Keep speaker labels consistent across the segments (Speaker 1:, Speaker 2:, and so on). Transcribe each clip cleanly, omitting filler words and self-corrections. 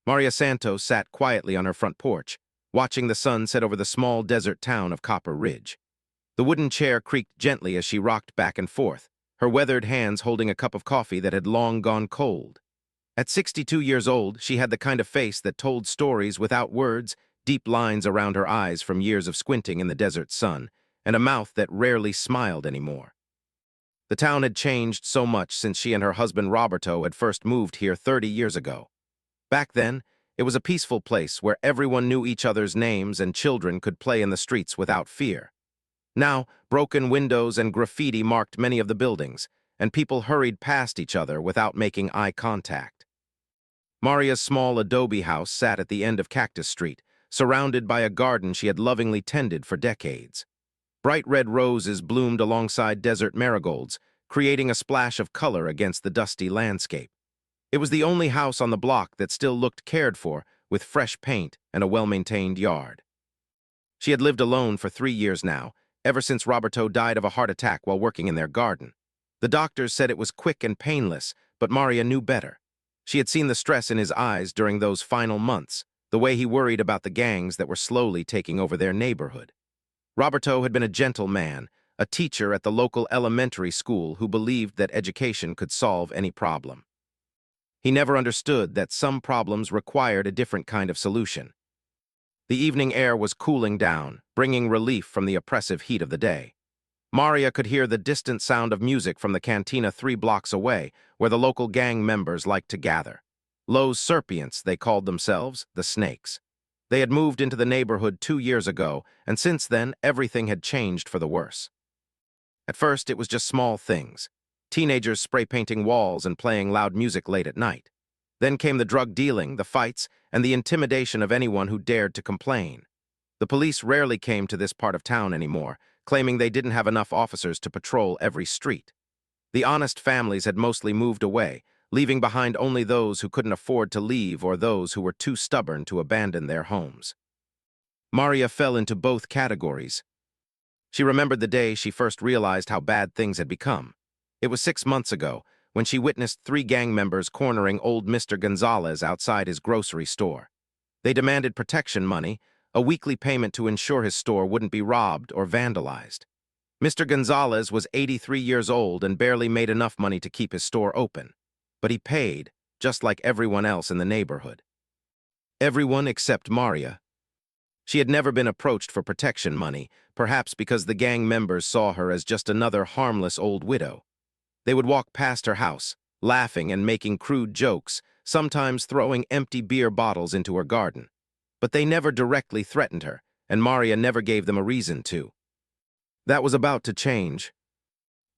Speaker 1: Maria Santos sat quietly on her front porch, watching the sun set over the small desert town of Copper Ridge. The wooden chair creaked gently as she rocked back and forth, her weathered hands holding a cup of coffee that had long gone cold. At 62 years old, she had the kind of face that told stories without words, deep lines around her eyes from years of squinting in the desert sun, and a mouth that rarely smiled anymore. The town had changed so much since she and her husband Roberto had first moved here 30 years ago. Back then, it was a peaceful place where everyone knew each other's names and children could play in the streets without fear. Now, broken windows and graffiti marked many of the buildings, and people hurried past each other without making eye contact. Maria's small adobe house sat at the end of Cactus Street, surrounded by a garden she had lovingly tended for decades. Bright red roses bloomed alongside desert marigolds, creating a splash of color against the dusty landscape. It was the only house on the block that still looked cared for, with fresh paint and a well-maintained yard. She had lived alone for 3 years now, ever since Roberto died of a heart attack while working in their garden. The doctors said it was quick and painless, but Maria knew better. She had seen the stress in his eyes during those final months, the way he worried about the gangs that were slowly taking over their neighborhood. Roberto had been a gentle man, a teacher at the local elementary school who believed that education could solve any problem. He never understood that some problems required a different kind of solution. The evening air was cooling down, bringing relief from the oppressive heat of the day. Maria could hear the distant sound of music from the cantina 3 blocks away, where the local gang members liked to gather. Los Serpients, they called themselves, the Snakes. They had moved into the neighborhood 2 years ago, and since then, everything had changed for the worse. At first, it was just small things. Teenagers spray-painting walls and playing loud music late at night. Then came the drug dealing, the fights, and the intimidation of anyone who dared to complain. The police rarely came to this part of town anymore, claiming they didn't have enough officers to patrol every street. The honest families had mostly moved away, leaving behind only those who couldn't afford to leave or those who were too stubborn to abandon their homes. Maria fell into both categories. She remembered the day she first realized how bad things had become. It was 6 months ago, when she witnessed 3 gang members cornering old Mr. Gonzalez outside his grocery store. They demanded protection money, a weekly payment to ensure his store wouldn't be robbed or vandalized. Mr. Gonzalez was 83 years old and barely made enough money to keep his store open. But he paid, just like everyone else in the neighborhood. Everyone except Maria. She had never been approached for protection money, perhaps because the gang members saw her as just another harmless old widow. They would walk past her house, laughing and making crude jokes, sometimes throwing empty beer bottles into her garden. But they never directly threatened her, and Maria never gave them a reason to. That was about to change.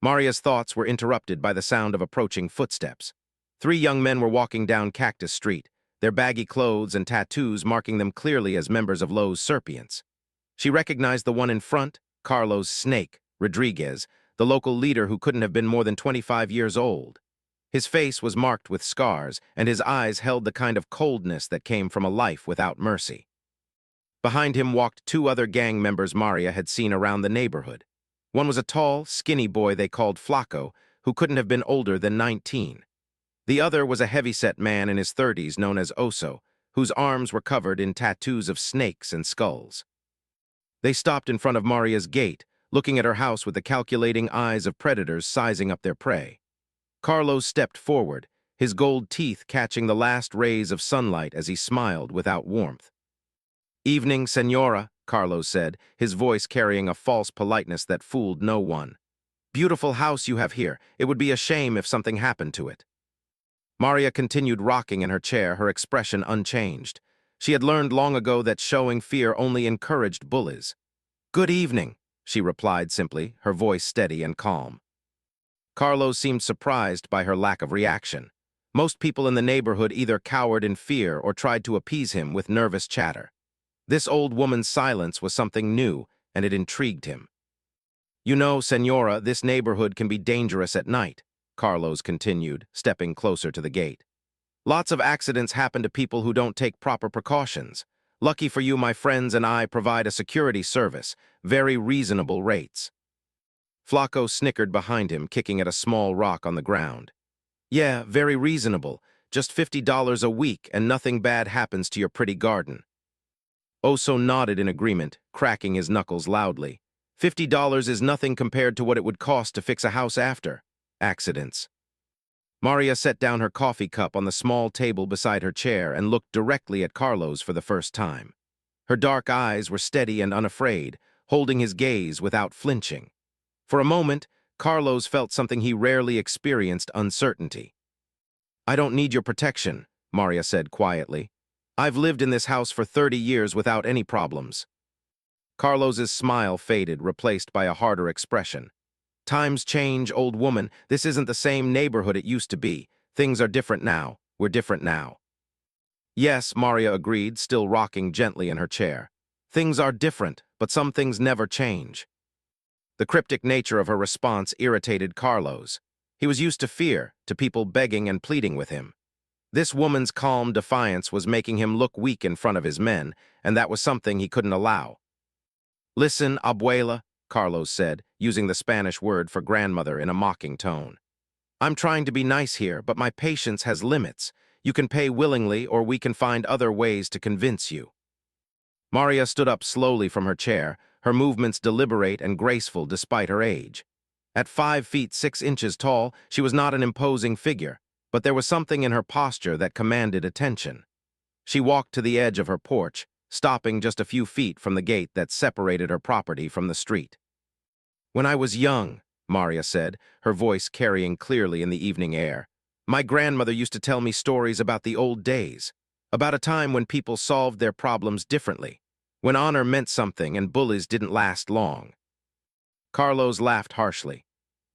Speaker 1: Maria's thoughts were interrupted by the sound of approaching footsteps. 3 young men were walking down Cactus Street, their baggy clothes and tattoos marking them clearly as members of Los Serpients. She recognized the one in front, Carlos "Snake" Rodriguez, the local leader who couldn't have been more than 25 years old. His face was marked with scars, and his eyes held the kind of coldness that came from a life without mercy. Behind him walked 2 other gang members Maria had seen around the neighborhood. One was a tall, skinny boy they called Flaco, who couldn't have been older than 19. The other was a heavy-set man in his 30s known as Oso, whose arms were covered in tattoos of snakes and skulls. They stopped in front of Maria's gate, looking at her house with the calculating eyes of predators sizing up their prey. Carlos stepped forward, his gold teeth catching the last rays of sunlight as he smiled without warmth. "Evening, Senora," Carlos said, his voice carrying a false politeness that fooled no one. "Beautiful house you have here. It would be a shame if something happened to it." Maria continued rocking in her chair, her expression unchanged. She had learned long ago that showing fear only encouraged bullies. "Good evening," she replied simply, her voice steady and calm. Carlos seemed surprised by her lack of reaction. Most people in the neighborhood either cowered in fear or tried to appease him with nervous chatter. This old woman's silence was something new, and it intrigued him. "You know, Senora, this neighborhood can be dangerous at night," Carlos continued, stepping closer to the gate. "Lots of accidents happen to people who don't take proper precautions. Lucky for you, my friends and I provide a security service, very reasonable rates." Flaco snickered behind him, kicking at a small rock on the ground. "Yeah, very reasonable. Just $50 a week and nothing bad happens to your pretty garden. Oso nodded in agreement, cracking his knuckles loudly. $50 is nothing compared to what it would cost to fix a house after accidents. Maria set down her coffee cup on the small table beside her chair and looked directly at Carlos for the first time. Her dark eyes were steady and unafraid, holding his gaze without flinching. For a moment, Carlos felt something he rarely experienced: uncertainty. "I don't need your protection," Maria said quietly. "I've lived in this house for 30 years without any problems." Carlos's smile faded, replaced by a harder expression. "Times change, old woman. This isn't the same neighborhood it used to be. Things are different now. We're different now." "Yes," Maria agreed, still rocking gently in her chair. "Things are different, but some things never change." The cryptic nature of her response irritated Carlos. He was used to fear, to people begging and pleading with him. This woman's calm defiance was making him look weak in front of his men, and that was something he couldn't allow. "Listen, abuela," Carlos said, using the Spanish word for grandmother in a mocking tone. "I'm trying to be nice here, but my patience has limits. You can pay willingly, or we can find other ways to convince you." Maria stood up slowly from her chair, her movements deliberate and graceful despite her age. At 5 feet 6 inches tall, she was not an imposing figure, but there was something in her posture that commanded attention. She walked to the edge of her porch, stopping just a few feet from the gate that separated her property from the street. "When I was young," Maria said, her voice carrying clearly in the evening air, "my grandmother used to tell me stories about the old days, about a time when people solved their problems differently, when honor meant something and bullies didn't last long." Carlos laughed harshly.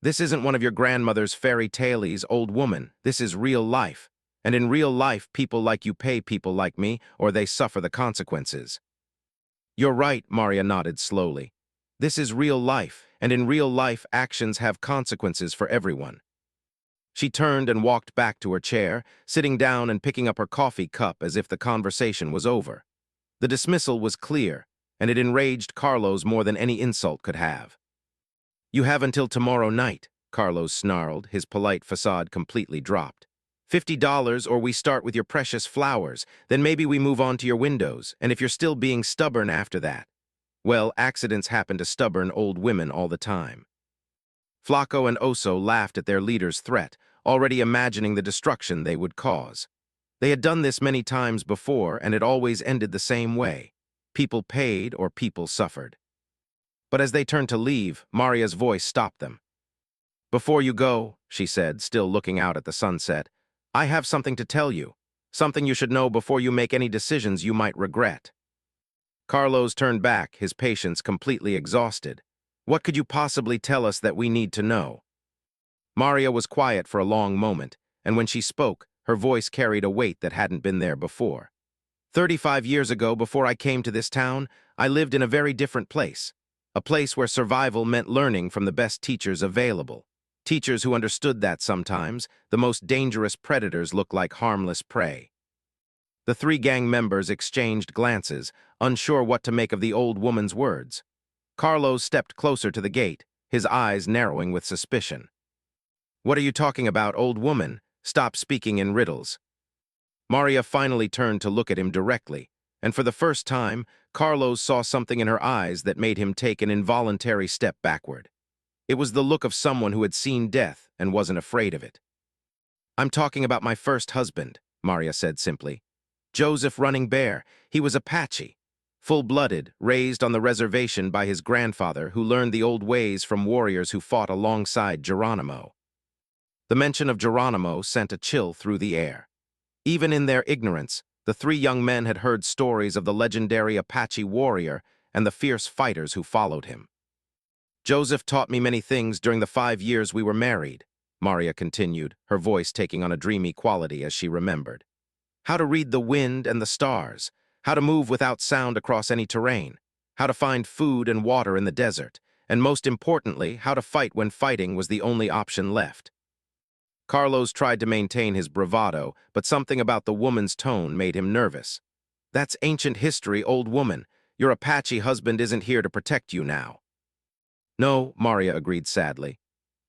Speaker 1: "This isn't one of your grandmother's fairy tales, old woman. This is real life. And in real life, people like you pay people like me, or they suffer the consequences." "You're right," Maria nodded slowly. "This is real life, and in real life, actions have consequences for everyone." She turned and walked back to her chair, sitting down and picking up her coffee cup as if the conversation was over. The dismissal was clear, and it enraged Carlos more than any insult could have. "You have until tomorrow night," Carlos snarled, his polite facade completely dropped. $50 or we start with your precious flowers, then maybe we move on to your windows, and if you're still being stubborn after that. Well, accidents happen to stubborn old women all the time. Flaco and Oso laughed at their leader's threat, already imagining the destruction they would cause. They had done this many times before, and it always ended the same way. People paid or people suffered. But as they turned to leave, Maria's voice stopped them. "Before you go," she said, still looking out at the sunset, "I have something to tell you, something you should know before you make any decisions you might regret." Carlos turned back, his patience completely exhausted. "What could you possibly tell us that we need to know?" Maria was quiet for a long moment, and when she spoke, her voice carried a weight that hadn't been there before. 35 years ago, before I came to this town, I lived in a very different place. A place where survival meant learning from the best teachers available. Teachers who understood that sometimes the most dangerous predators look like harmless prey. The 3 gang members exchanged glances, unsure what to make of the old woman's words. Carlos stepped closer to the gate, his eyes narrowing with suspicion. "What are you talking about, old woman? Stop speaking in riddles." Maria finally turned to look at him directly, and for the first time, Carlos saw something in her eyes that made him take an involuntary step backward. It was the look of someone who had seen death and wasn't afraid of it. "I'm talking about my first husband," Maria said simply. "Joseph Running Bear. He was Apache. Full-blooded, raised on the reservation by his grandfather who learned the old ways from warriors who fought alongside Geronimo." The mention of Geronimo sent a chill through the air. Even in their ignorance, the 3 young men had heard stories of the legendary Apache warrior and the fierce fighters who followed him. "Joseph taught me many things during the 5 years we were married," Maria continued, her voice taking on a dreamy quality as she remembered. "How to read the wind and the stars, how to move without sound across any terrain, how to find food and water in the desert, and most importantly, how to fight when fighting was the only option left." Carlos tried to maintain his bravado, but something about the woman's tone made him nervous. "That's ancient history, old woman. Your Apache husband isn't here to protect you now." "No," Maria agreed sadly.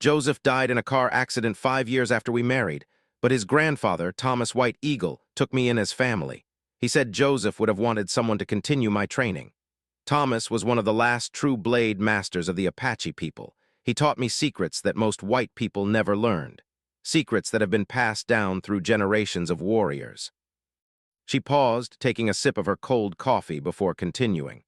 Speaker 1: "Joseph died in a car accident 5 years after we married, but his grandfather, Thomas White Eagle, took me in as family. He said Joseph would have wanted someone to continue my training. Thomas was one of the last true blade masters of the Apache people. He taught me secrets that most white people never learned, secrets that have been passed down through generations of warriors. She paused, taking a sip of her cold coffee before continuing.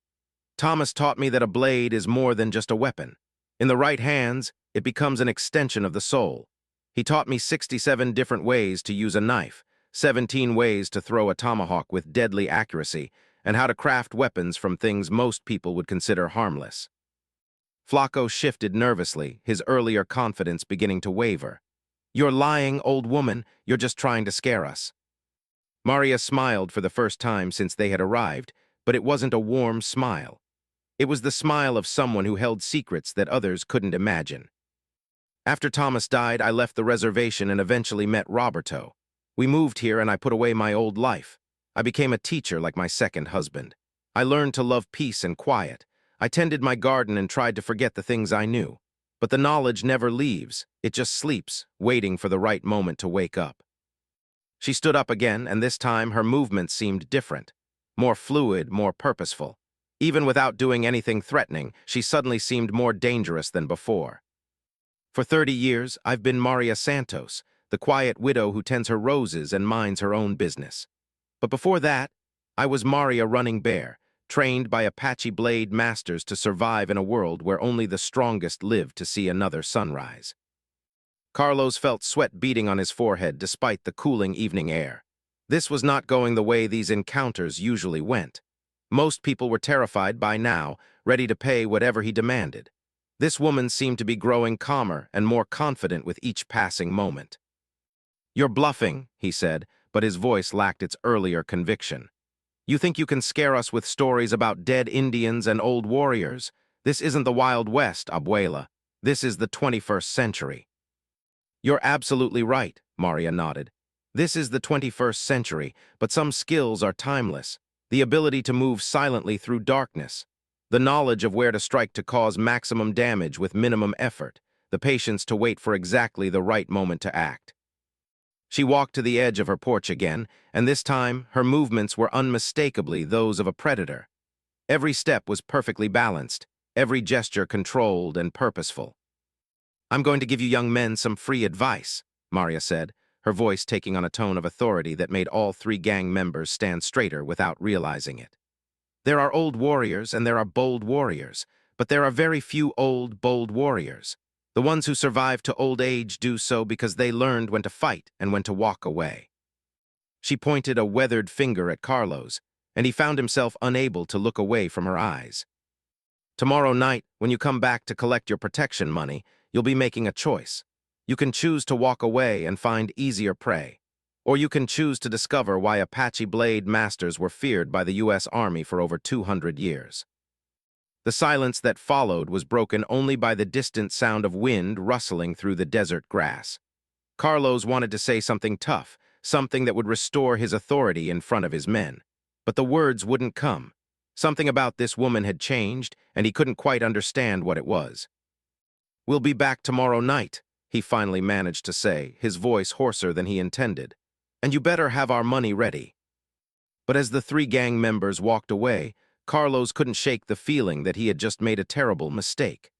Speaker 1: Thomas taught me that a blade is more than just a weapon. In the right hands, it becomes an extension of the soul. He taught me 67 different ways to use a knife, 17 ways to throw a tomahawk with deadly accuracy, and how to craft weapons from things most people would consider harmless. Flacco shifted nervously, his earlier confidence beginning to waver. "You're lying, old woman. You're just trying to scare us." Maria smiled for the first time since they had arrived, but it wasn't a warm smile. It was the smile of someone who held secrets that others couldn't imagine. After Thomas died, I left the reservation and eventually met Roberto. We moved here and I put away my old life. I became a teacher like my second husband. I learned to love peace and quiet. I tended my garden and tried to forget the things I knew. But the knowledge never leaves. It just sleeps, waiting for the right moment to wake up. She stood up again, and this time her movements seemed different. More fluid, more purposeful. Even without doing anything threatening, she suddenly seemed more dangerous than before. For 30 years, I've been Maria Santos, the quiet widow who tends her roses and minds her own business. But before that, I was Maria Running Bear, trained by Apache blade masters to survive in a world where only the strongest live to see another sunrise. Carlos felt sweat beating on his forehead despite the cooling evening air. This was not going the way these encounters usually went. Most people were terrified by now, ready to pay whatever he demanded. This woman seemed to be growing calmer and more confident with each passing moment. "You're bluffing," he said, but his voice lacked its earlier conviction. "You think you can scare us with stories about dead Indians and old warriors? This isn't the Wild West, Abuela. This is the 21st century. "You're absolutely right," Maria nodded. "This is the 21st century, but some skills are timeless. The ability to move silently through darkness, the knowledge of where to strike to cause maximum damage with minimum effort, the patience to wait for exactly the right moment to act." She walked to the edge of her porch again, and this time her movements were unmistakably those of a predator. Every step was perfectly balanced, every gesture controlled and purposeful. "I'm going to give you young men some free advice," Maria said, her voice taking on a tone of authority that made all 3 gang members stand straighter without realizing it. "There are old warriors and there are bold warriors, but there are very few old, bold warriors. The ones who survive to old age do so because they learned when to fight and when to walk away." She pointed a weathered finger at Carlos, and he found himself unable to look away from her eyes. "Tomorrow night, when you come back to collect your protection money, you'll be making a choice. You can choose to walk away and find easier prey, or you can choose to discover why Apache blade masters were feared by the U.S. Army for over 200 years. The silence that followed was broken only by the distant sound of wind rustling through the desert grass. Carlos wanted to say something tough, something that would restore his authority in front of his men. But the words wouldn't come. Something about this woman had changed, and he couldn't quite understand what it was. "We'll be back tomorrow night," he finally managed to say, his voice hoarser than he intended. "And you better have our money ready." But as the 3 gang members walked away, Carlos couldn't shake the feeling that he had just made a terrible mistake.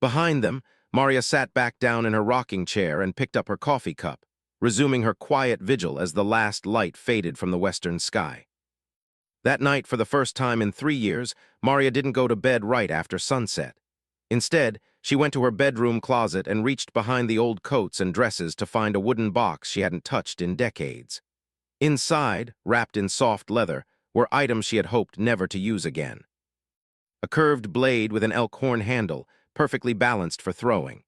Speaker 1: Behind them, Maria sat back down in her rocking chair and picked up her coffee cup, resuming her quiet vigil as the last light faded from the western sky. That night, for the first time in 3 years, Maria didn't go to bed right after sunset. Instead, she went to her bedroom closet and reached behind the old coats and dresses to find a wooden box she hadn't touched in decades. Inside, wrapped in soft leather, were items she had hoped never to use again. A curved blade with an elk horn handle, perfectly balanced for throwing.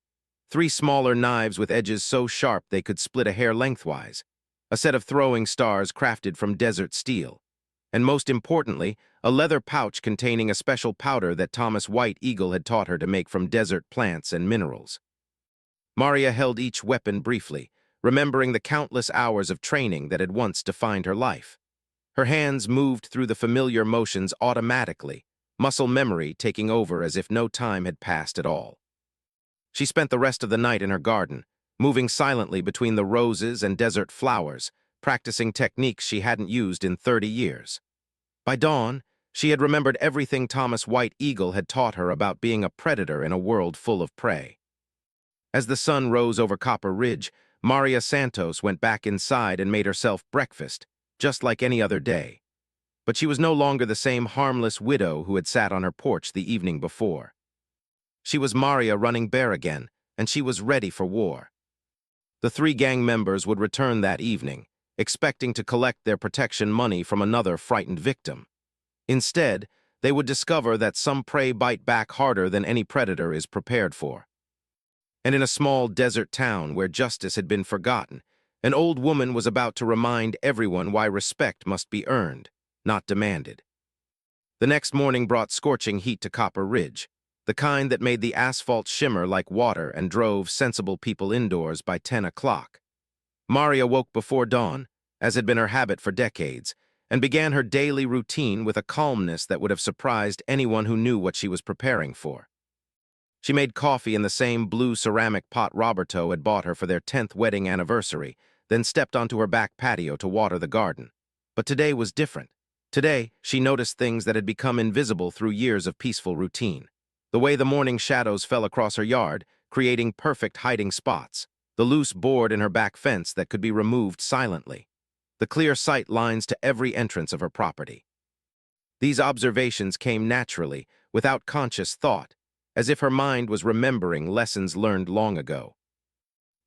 Speaker 1: 3 smaller knives with edges so sharp they could split a hair lengthwise. A set of throwing stars crafted from desert steel. And most importantly, a leather pouch containing a special powder that Thomas White Eagle had taught her to make from desert plants and minerals. Maria held each weapon briefly, remembering the countless hours of training that had once defined her life. Her hands moved through the familiar motions automatically, muscle memory taking over as if no time had passed at all. She spent the rest of the night in her garden, moving silently between the roses and desert flowers, practicing techniques she hadn't used in 30 years. By dawn, she had remembered everything Thomas White Eagle had taught her about being a predator in a world full of prey. As the sun rose over Copper Ridge, Maria Santos went back inside and made herself breakfast, just like any other day. But she was no longer the same harmless widow who had sat on her porch the evening before. She was Maria running bare again, and she was ready for war. The three gang members would return that evening, expecting to collect their protection money from another frightened victim. Instead, they would discover that some prey bite back harder than any predator is prepared for. And in a small desert town where justice had been forgotten, an old woman was about to remind everyone why respect must be earned, not demanded. The next morning brought scorching heat to Copper Ridge, the kind that made the asphalt shimmer like water and drove sensible people indoors by 10 o'clock. Maria woke before dawn, as had been her habit for decades, and began her daily routine with a calmness that would have surprised anyone who knew what she was preparing for. She made coffee in the same blue ceramic pot Roberto had bought her for their 10th wedding anniversary, then stepped onto her back patio to water the garden. But today was different. Today, she noticed things that had become invisible through years of peaceful routine. The way the morning shadows fell across her yard, creating perfect hiding spots. The loose board in her back fence that could be removed silently. The clear sight lines to every entrance of her property. These observations came naturally, without conscious thought, as if her mind was remembering lessons learned long ago.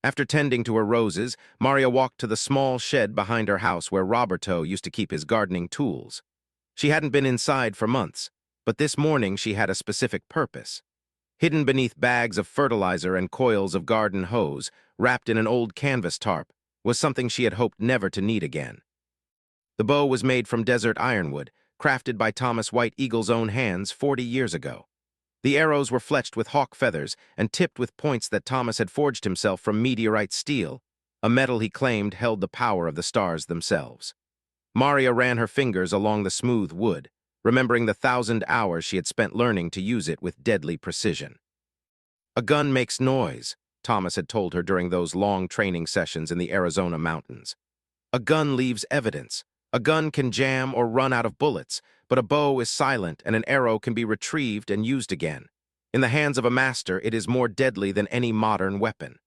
Speaker 1: After tending to her roses, Maria walked to the small shed behind her house where Roberto used to keep his gardening tools. She hadn't been inside for months, but this morning she had a specific purpose. Hidden beneath bags of fertilizer and coils of garden hose, wrapped in an old canvas tarp, was something she had hoped never to need again. The bow was made from desert ironwood, crafted by Thomas White Eagle's own hands 40 years ago. The arrows were fletched with hawk feathers and tipped with points that Thomas had forged himself from meteorite steel, a metal he claimed held the power of the stars themselves. Maria ran her fingers along the smooth wood, remembering the 1,000 hours she had spent learning to use it with deadly precision. A gun makes noise, Thomas had told her during those long training sessions in the Arizona mountains. A gun leaves evidence. A gun can jam or run out of bullets, but a bow is silent and an arrow can be retrieved and used again. In the hands of a master, it is more deadly than any modern weapon.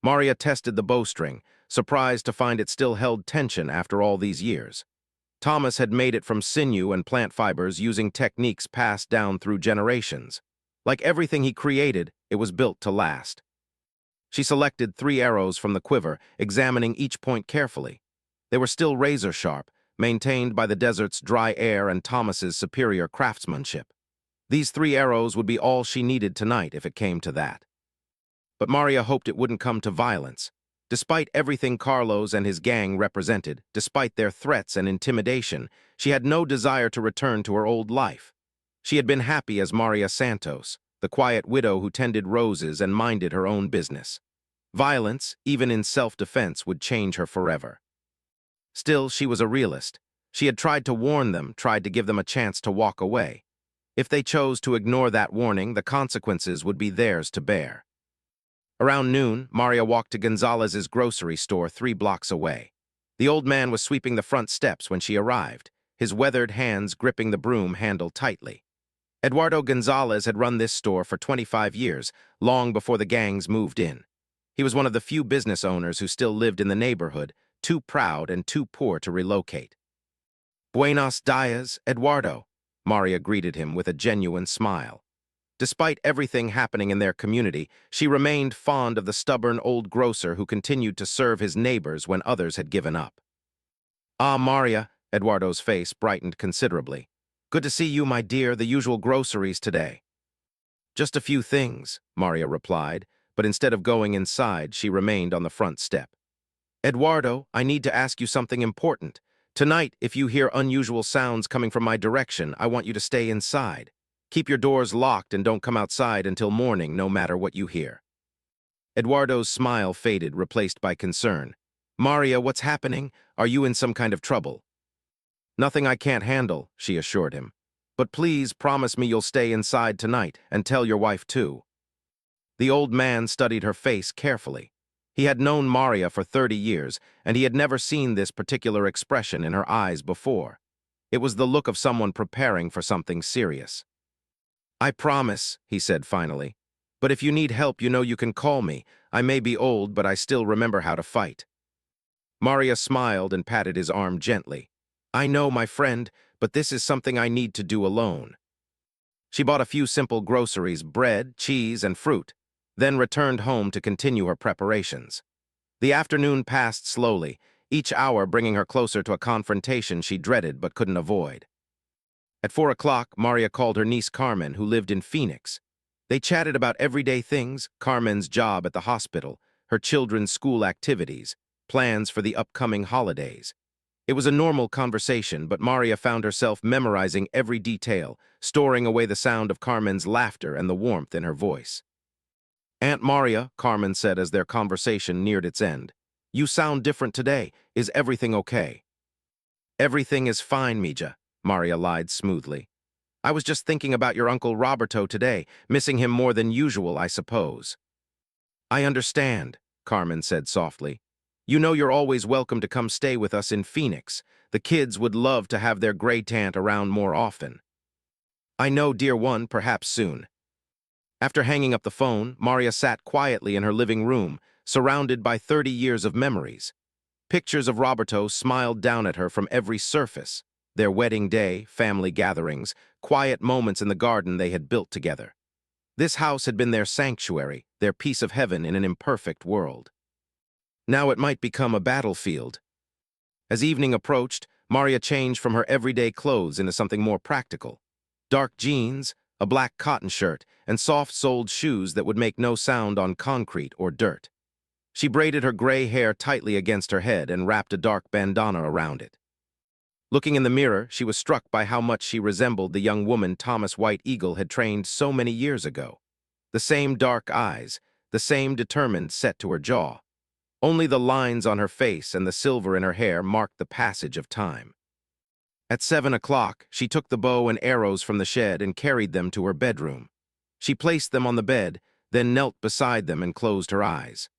Speaker 1: Maria tested the bowstring, surprised to find it still held tension after all these years. Thomas had made it from sinew and plant fibers using techniques passed down through generations. Like everything he created, it was built to last. She selected 3 arrows from the quiver, examining each point carefully. They were still razor-sharp, maintained by the desert's dry air and Thomas's superior craftsmanship. These 3 arrows would be all she needed tonight if it came to that. But Maria hoped it wouldn't come to violence. Despite everything Carlos and his gang represented, despite their threats and intimidation, she had no desire to return to her old life. She had been happy as Maria Santos, the quiet widow who tended roses and minded her own business. Violence, even in self-defense, would change her forever. Still, she was a realist. She had tried to warn them, tried to give them a chance to walk away. If they chose to ignore that warning, the consequences would be theirs to bear. Around noon, Maria walked to Gonzalez's grocery store 3 blocks away. The old man was sweeping the front steps when she arrived, his weathered hands gripping the broom handle tightly. Eduardo Gonzalez had run this store for 25 years, long before the gangs moved in. He was one of the few business owners who still lived in the neighborhood, too proud and too poor to relocate. "Buenos dias, Eduardo," Maria greeted him with a genuine smile. Despite everything happening in their community, she remained fond of the stubborn old grocer who continued to serve his neighbors when others had given up. "Ah, Maria," Eduardo's face brightened considerably. "Good to see you, my dear, the usual groceries today." "Just a few things," Maria replied, but instead of going inside, she remained on the front step. "Eduardo, I need to ask you something important. Tonight, if you hear unusual sounds coming from my direction, I want you to stay inside. Keep your doors locked and don't come outside until morning, no matter what you hear." Eduardo's smile faded, replaced by concern. "Maria, what's happening? Are you in some kind of trouble?" "Nothing I can't handle," she assured him. "But please promise me you'll stay inside tonight and tell your wife too." The old man studied her face carefully. He had known Maria for 30 years, and he had never seen this particular expression in her eyes before. It was the look of someone preparing for something serious. "I promise," he said finally. "But if you need help, you know you can call me. I may be old, but I still remember how to fight." Maria smiled and patted his arm gently. "I know, my friend, but this is something I need to do alone." She bought a few simple groceries, bread, cheese, and fruit, then returned home to continue her preparations. The afternoon passed slowly, each hour bringing her closer to a confrontation she dreaded but couldn't avoid. At 4 o'clock, Maria called her niece Carmen, who lived in Phoenix. They chatted about everyday things: Carmen's job at the hospital, her children's school activities, plans for the upcoming holidays. It was a normal conversation, but Maria found herself memorizing every detail, storing away the sound of Carmen's laughter and the warmth in her voice. "Aunt Maria," Carmen said as their conversation neared its end, "you sound different today. Is everything okay?" "Everything is fine, Mija," Maria lied smoothly. "I was just thinking about your Uncle Roberto today, missing him more than usual, I suppose." "I understand," Carmen said softly. "You know you're always welcome to come stay with us in Phoenix. The kids would love to have their great-aunt around more often." "I know, dear one, perhaps soon." After hanging up the phone, Maria sat quietly in her living room, surrounded by 30 years of memories. Pictures of Roberto smiled down at her from every surface: their wedding day, family gatherings, quiet moments in the garden they had built together. This house had been their sanctuary, their piece of heaven in an imperfect world. Now it might become a battlefield. As evening approached, Maria changed from her everyday clothes into something more practical. Dark jeans, a black cotton shirt, and soft-soled shoes that would make no sound on concrete or dirt. She braided her gray hair tightly against her head and wrapped a dark bandana around it. Looking in the mirror, she was struck by how much she resembled the young woman Thomas White Eagle had trained so many years ago. The same dark eyes, the same determined set to her jaw. Only the lines on her face and the silver in her hair marked the passage of time. At 7 o'clock, she took the bow and arrows from the shed and carried them to her bedroom. She placed them on the bed, then knelt beside them and closed her eyes.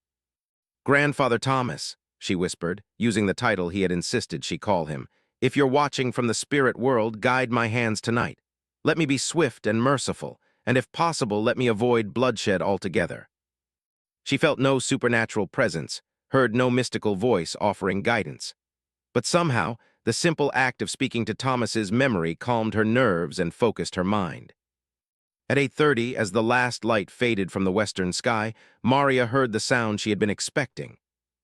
Speaker 1: "Grandfather Thomas," she whispered, using the title he had insisted she call him, "if you're watching from the spirit world, guide my hands tonight. Let me be swift and merciful, and if possible, let me avoid bloodshed altogether." She felt no supernatural presence, heard no mystical voice offering guidance. But somehow, the simple act of speaking to Thomas's memory calmed her nerves and focused her mind. At 8:30, as the last light faded from the western sky, Maria heard the sound she had been expecting.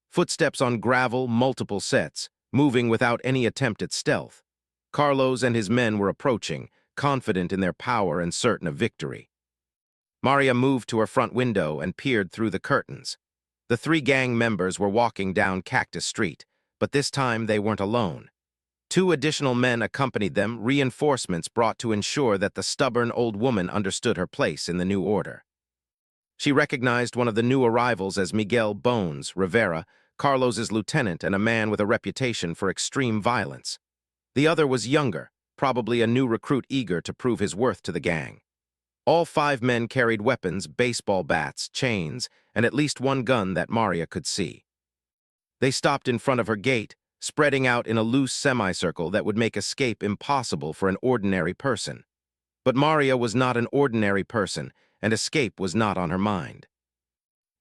Speaker 1: Footsteps on gravel, multiple sets, moving without any attempt at stealth. Carlos and his men were approaching, confident in their power and certain of victory. Maria moved to her front window and peered through the curtains. The 3 gang members were walking down Cactus Street, but this time they weren't alone. 2 additional men accompanied them, reinforcements brought to ensure that the stubborn old woman understood her place in the new order. She recognized one of the new arrivals as Miguel Bones Rivera, Carlos's lieutenant and a man with a reputation for extreme violence. The other was younger, probably a new recruit eager to prove his worth to the gang. All 5 men carried weapons, baseball bats, chains, and at least one gun that Maria could see. They stopped in front of her gate, spreading out in a loose semicircle that would make escape impossible for an ordinary person. But Maria was not an ordinary person, and escape was not on her mind.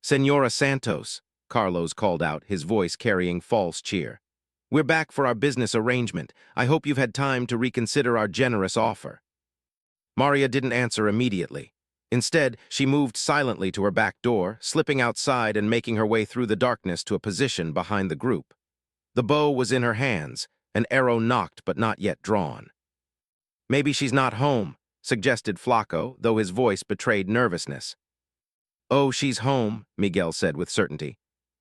Speaker 1: "Senora Santos," Carlos called out, his voice carrying false cheer. "We're back for our business arrangement. I hope you've had time to reconsider our generous offer." Maria didn't answer immediately. Instead, she moved silently to her back door, slipping outside and making her way through the darkness to a position behind the group. The bow was in her hands, an arrow nocked but not yet drawn. "Maybe she's not home," suggested Flaco, though his voice betrayed nervousness. "Oh, she's home," Miguel said with certainty.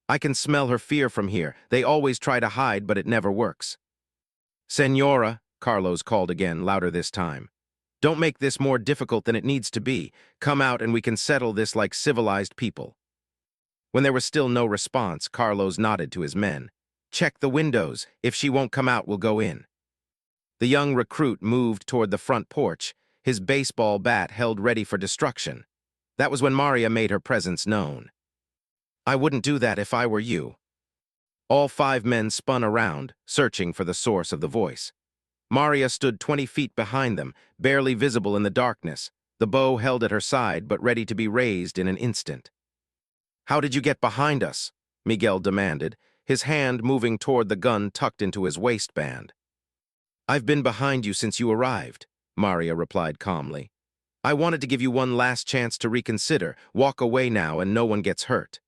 Speaker 1: "I can smell her fear from here. They always try to hide, but it never works." "Senora," Carlos called again, louder this time. "Don't make this more difficult than it needs to be. Come out and we can settle this like civilized people." When there was still no response, Carlos nodded to his men. "Check the windows. If she won't come out, we'll go in." The young recruit moved toward the front porch, his baseball bat held ready for destruction. That was when Maria made her presence known. I wouldn't do that if I were you. All 5 men spun around, searching for the source of the voice. Maria stood 20 feet behind them, barely visible in the darkness, the bow held at her side but ready to be raised in an instant. "How did you get behind us?" Miguel demanded, his hand moving toward the gun tucked into his waistband. "I've been behind you since you arrived," Maria replied calmly. "I wanted to give you one last chance to reconsider. Walk away now and no one gets hurt."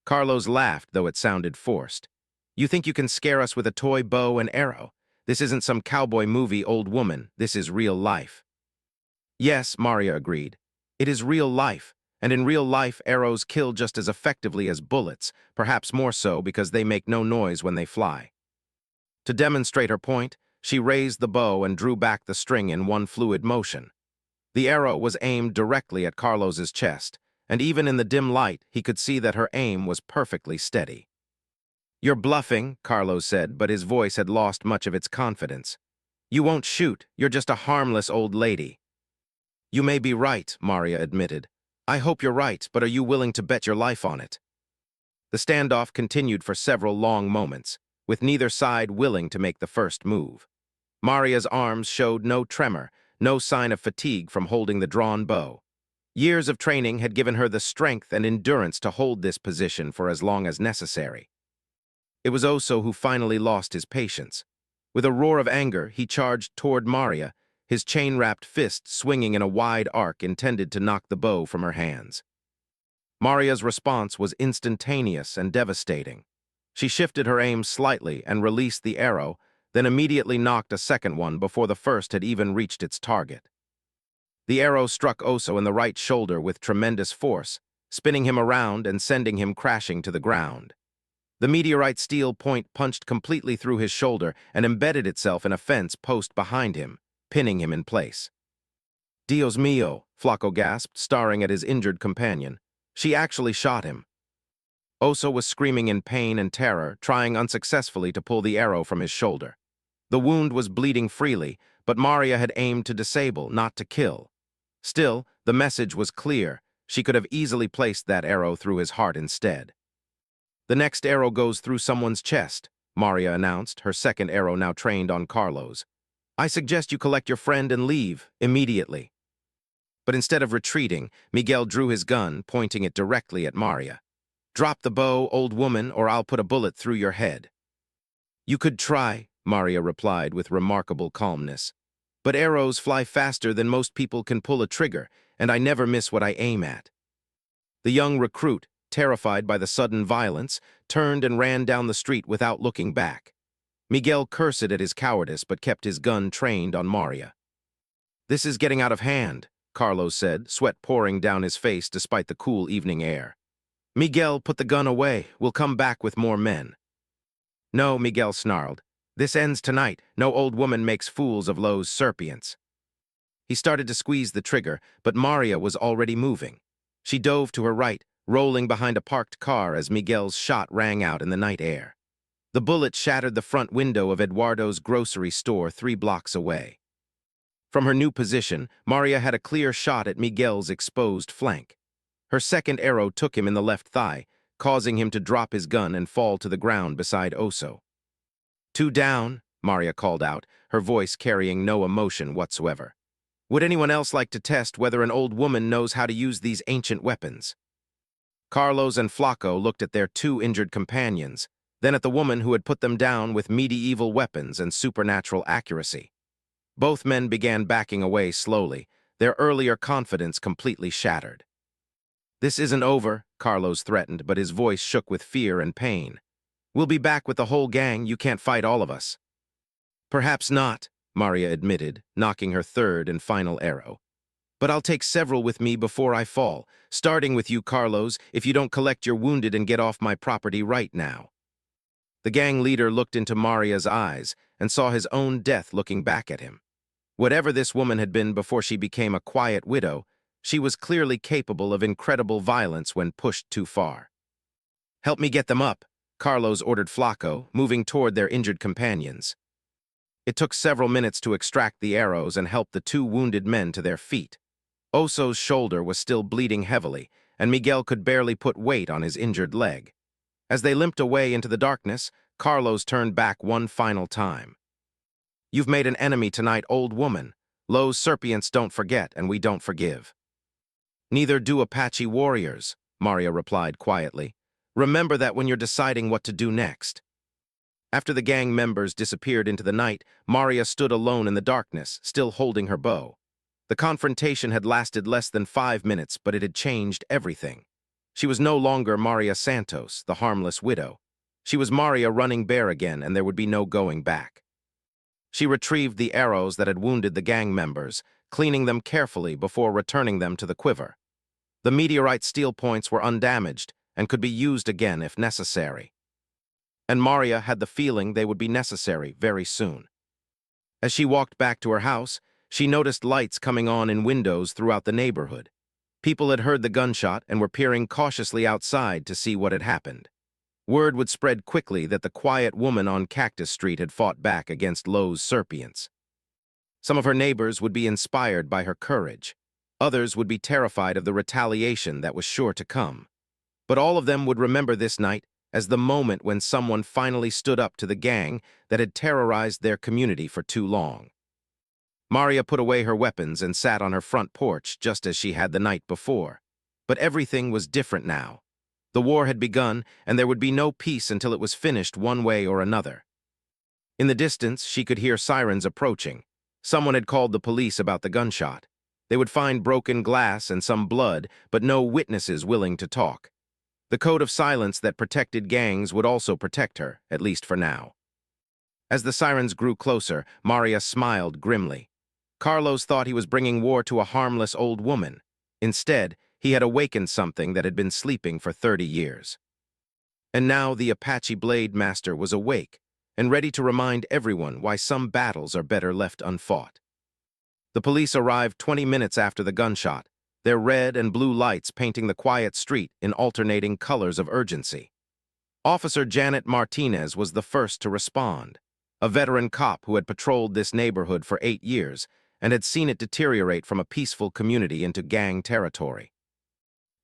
Speaker 1: Carlos laughed, though it sounded forced. "You think you can scare us with a toy bow and arrow? This isn't some cowboy movie, old woman. This is real life." "Yes," Maria agreed. "It is real life, and in real life arrows kill just as effectively as bullets, perhaps more so because they make no noise when they fly." To demonstrate her point, she raised the bow and drew back the string in one fluid motion. The arrow was aimed directly at Carlos's chest, and even in the dim light, he could see that her aim was perfectly steady. "You're bluffing," Carlos said, but his voice had lost much of its confidence. "You won't shoot. You're just a harmless old lady." "You may be right," Maria admitted. "I hope you're right, but are you willing to bet your life on it?" The standoff continued for several long moments, with neither side willing to make the first move. Maria's arms showed no tremor, no sign of fatigue from holding the drawn bow. Years of training had given her the strength and endurance to hold this position for as long as necessary. It was Oso who finally lost his patience. With a roar of anger, he charged toward Maria, his chain-wrapped fist swinging in a wide arc intended to knock the bow from her hands. Maria's response was instantaneous and devastating. She shifted her aim slightly and released the arrow, then immediately knocked a second one before the first had even reached its target. The arrow struck Oso in the right shoulder with tremendous force, spinning him around and sending him crashing to the ground. The meteorite steel point punched completely through his shoulder and embedded itself in a fence post behind him, pinning him in place. "Dios mío," Flaco gasped, staring at his injured companion. "She actually shot him." Oso was screaming in pain and terror, trying unsuccessfully to pull the arrow from his shoulder. The wound was bleeding freely, but Maria had aimed to disable, not to kill. Still, the message was clear. She could have easily placed that arrow through his heart instead. "The next arrow goes through someone's chest," Maria announced, her second arrow now trained on Carlos. "I suggest you collect your friend and leave, immediately." But instead of retreating, Miguel drew his gun, pointing it directly at Maria. "Drop the bow, old woman, or I'll put a bullet through your head." "You could try," Maria replied with remarkable calmness. "But arrows fly faster than most people can pull a trigger, and I never miss what I aim at." The young recruit, terrified by the sudden violence, turned and ran down the street without looking back. Miguel cursed at his cowardice but kept his gun trained on Maria. "This is getting out of hand," Carlos said, sweat pouring down his face despite the cool evening air. "Miguel, put the gun away. We'll come back with more men." "No," Miguel snarled. "This ends tonight. No old woman makes fools of Lowe's serpients." He started to squeeze the trigger, but Maria was already moving. She dove to her right, rolling behind a parked car as Miguel's shot rang out in the night air. The bullet shattered the front window of Eduardo's grocery store 3 blocks away. From her new position, Maria had a clear shot at Miguel's exposed flank. Her second arrow took him in the left thigh, causing him to drop his gun and fall to the ground beside Oso. "Two down," Maria called out, her voice carrying no emotion whatsoever. "Would anyone else like to test whether an old woman knows how to use these ancient weapons?" Carlos and Flaco looked at their 2 injured companions, then at the woman who had put them down with medieval weapons and supernatural accuracy. Both men began backing away slowly, their earlier confidence completely shattered. "This isn't over," Carlos threatened, but his voice shook with fear and pain. "We'll be back with the whole gang. You can't fight all of us." "Perhaps not," Maria admitted, knocking her third and final arrow. "But I'll take several with me before I fall, starting with you, Carlos, if you don't collect your wounded and get off my property right now." The gang leader looked into Maria's eyes and saw his own death looking back at him. Whatever this woman had been before she became a quiet widow, she was clearly capable of incredible violence when pushed too far. "Help me get them up," Carlos ordered Flaco, moving toward their injured companions. It took several minutes to extract the arrows and help the 2 wounded men to their feet. Oso's shoulder was still bleeding heavily, and Miguel could barely put weight on his injured leg. As they limped away into the darkness, Carlos turned back one final time. "You've made an enemy tonight, old woman. Lowe's serpients don't forget, and we don't forgive." "Neither do Apache warriors," Maria replied quietly. "Remember that when you're deciding what to do next." After the gang members disappeared into the night, Maria stood alone in the darkness, still holding her bow. The confrontation had lasted less than 5 minutes, but it had changed everything. She was no longer Maria Santos, the harmless widow. She was Maria running bare again, and there would be no going back. She retrieved the arrows that had wounded the gang members, cleaning them carefully before returning them to the quiver. The meteorite steel points were undamaged and could be used again if necessary. And Maria had the feeling they would be necessary very soon. As she walked back to her house, she noticed lights coming on in windows throughout the neighborhood. People had heard the gunshot and were peering cautiously outside to see what had happened. Word would spread quickly that the quiet woman on Cactus Street had fought back against Lowe's serpients. Some of her neighbors would be inspired by her courage. Others would be terrified of the retaliation that was sure to come. But all of them would remember this night as the moment when someone finally stood up to the gang that had terrorized their community for too long. Maria put away her weapons and sat on her front porch just as she had the night before. But everything was different now. The war had begun, and there would be no peace until it was finished one way or another. In the distance, she could hear sirens approaching. Someone had called the police about the gunshot. They would find broken glass and some blood, but no witnesses willing to talk. The code of silence that protected gangs would also protect her, at least for now. As the sirens grew closer, Maria smiled grimly. Carlos thought he was bringing war to a harmless old woman. Instead, he had awakened something that had been sleeping for 30 years. And now the Apache Blade Master was awake and ready to remind everyone why some battles are better left unfought. The police arrived 20 minutes after the gunshot, their red and blue lights painting the quiet street in alternating colors of urgency. Officer Janet Martinez was the first to respond, a veteran cop who had patrolled this neighborhood for 8 years and had seen it deteriorate from a peaceful community into gang territory.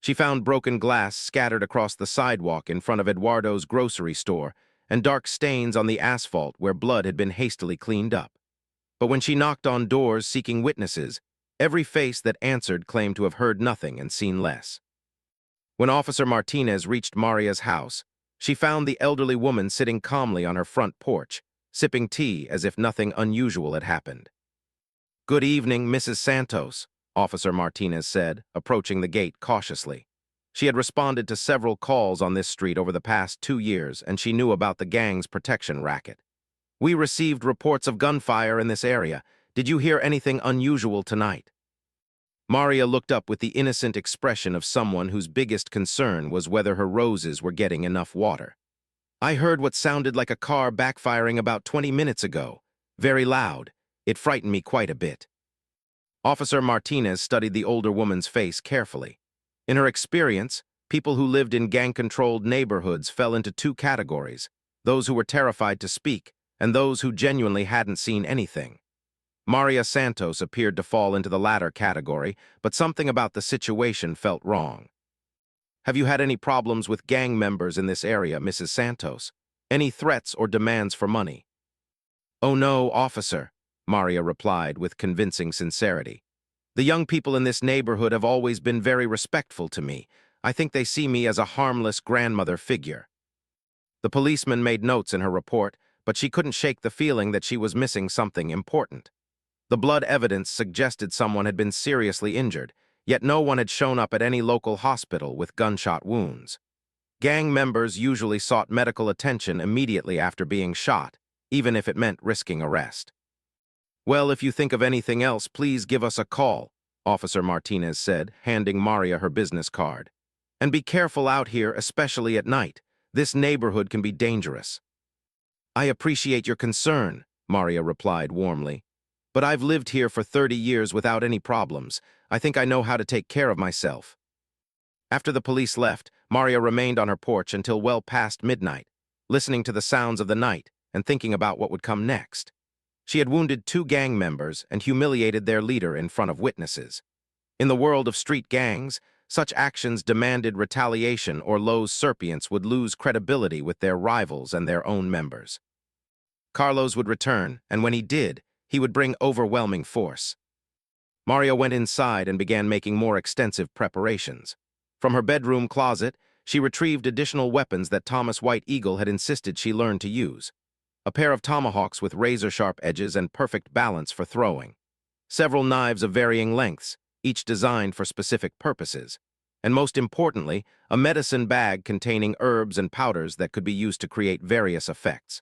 Speaker 1: She found broken glass scattered across the sidewalk in front of Eduardo's grocery store and dark stains on the asphalt where blood had been hastily cleaned up. But when she knocked on doors seeking witnesses, every face that answered claimed to have heard nothing and seen less. When Officer Martinez reached Maria's house, she found the elderly woman sitting calmly on her front porch, sipping tea as if nothing unusual had happened. "Good evening, Mrs. Santos," Officer Martinez said, approaching the gate cautiously. She had responded to several calls on this street over the past 2 years, and she knew about the gang's protection racket. "We received reports of gunfire in this area. Did you hear anything unusual tonight?" Maria looked up with the innocent expression of someone whose biggest concern was whether her roses were getting enough water. "I heard what sounded like a car backfiring about 20 minutes ago. Very loud. It frightened me quite a bit." Officer Martinez studied the older woman's face carefully. In her experience, people who lived in gang-controlled neighborhoods fell into 2 categories: those who were terrified to speak and those who genuinely hadn't seen anything. Maria Santos appeared to fall into the latter category, but something about the situation felt wrong. "Have you had any problems with gang members in this area, Mrs. Santos? Any threats or demands for money?" "Oh no, officer," Maria replied with convincing sincerity. "The young people in this neighborhood have always been very respectful to me. I think they see me as a harmless grandmother figure." The policeman made notes in her report, but she couldn't shake the feeling that she was missing something important. The blood evidence suggested someone had been seriously injured, yet no one had shown up at any local hospital with gunshot wounds. Gang members usually sought medical attention immediately after being shot, even if it meant risking arrest. "Well, if you think of anything else, please give us a call," Officer Martinez said, handing Maria her business card. "And be careful out here, especially at night. This neighborhood can be dangerous." "I appreciate your concern," Maria replied warmly. "But I've lived here for 30 years without any problems. I think I know how to take care of myself." After the police left, Maria remained on her porch until well past midnight, listening to the sounds of the night and thinking about what would come next. She had wounded 2 gang members and humiliated their leader in front of witnesses. In the world of street gangs, Such actions demanded retaliation, or Los Serpients would lose credibility with their rivals and their own members. Carlos would return, and when he did, he would bring overwhelming force. Maria went inside and began making more extensive preparations. From her bedroom closet, she retrieved additional weapons that Thomas White Eagle had insisted she learn to use. A pair of tomahawks with razor-sharp edges and perfect balance for throwing. Several knives of varying lengths, each designed for specific purposes. And most importantly, a medicine bag containing herbs and powders that could be used to create various effects.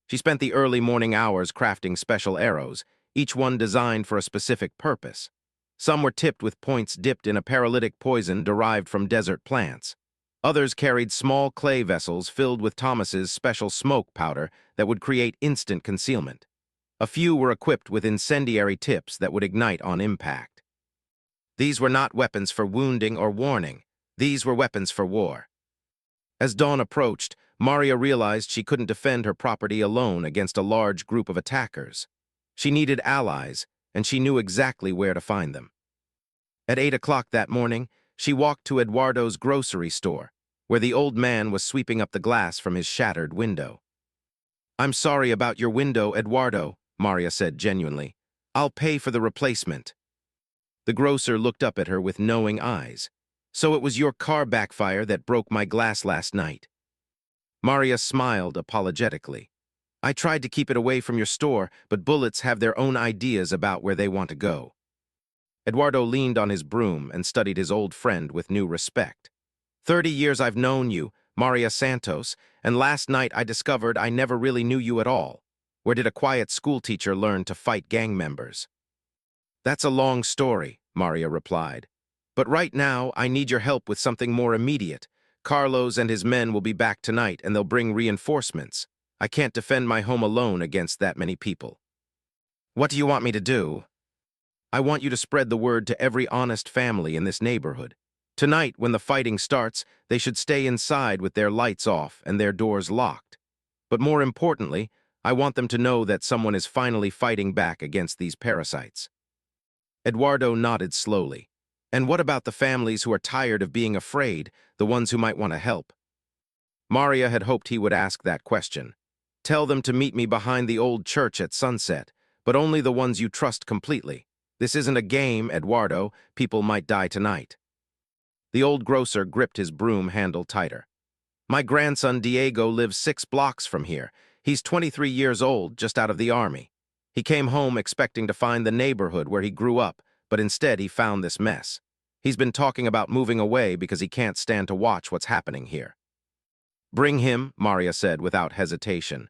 Speaker 1: She spent the early morning hours crafting special arrows, each one designed for a specific purpose. Some were tipped with points dipped in a paralytic poison derived from desert plants. Others carried small clay vessels filled with Thomas's special smoke powder that would create instant concealment. A few were equipped with incendiary tips that would ignite on impact. These were not weapons for wounding or warning. These were weapons for war. As dawn approached, Maria realized she couldn't defend her property alone against a large group of attackers. She needed allies, and she knew exactly where to find them. At 8 o'clock that morning, she walked to Eduardo's grocery store, where the old man was sweeping up the glass from his shattered window. "I'm sorry about your window, Eduardo," Maria said genuinely. "I'll pay for the replacement." The grocer looked up at her with knowing eyes. "So it was your car backfire that broke my glass last night." Maria smiled apologetically. "I tried to keep it away from your store, but bullets have their own ideas about where they want to go." Eduardo leaned on his broom and studied his old friend with new respect. 30 years I've known you, Maria Santos, and last night I discovered I never really knew you at all. Where did a quiet schoolteacher learn to fight gang members?" "That's a long story," Maria replied. "But right now, I need your help with something more immediate. Carlos and his men will be back tonight, and they'll bring reinforcements. I can't defend my home alone against that many people." "What do you want me to do?" "I want you to spread the word to every honest family in this neighborhood. Tonight, when the fighting starts, they should stay inside with their lights off and their doors locked. But more importantly, I want them to know that someone is finally fighting back against these parasites." Eduardo nodded slowly. "And what about the families who are tired of being afraid, the ones who might want to help?" Maria had hoped he would ask that question. "Tell them to meet me behind the old church at sunset, but only the ones you trust completely. This isn't a game, Eduardo. People might die tonight." The old grocer gripped his broom handle tighter. "My grandson Diego lives 6 blocks from here. He's 23 years old, just out of the army. He came home expecting to find the neighborhood where he grew up, but instead he found this mess. He's been talking about moving away because he can't stand to watch what's happening here." "Bring him," Maria said without hesitation.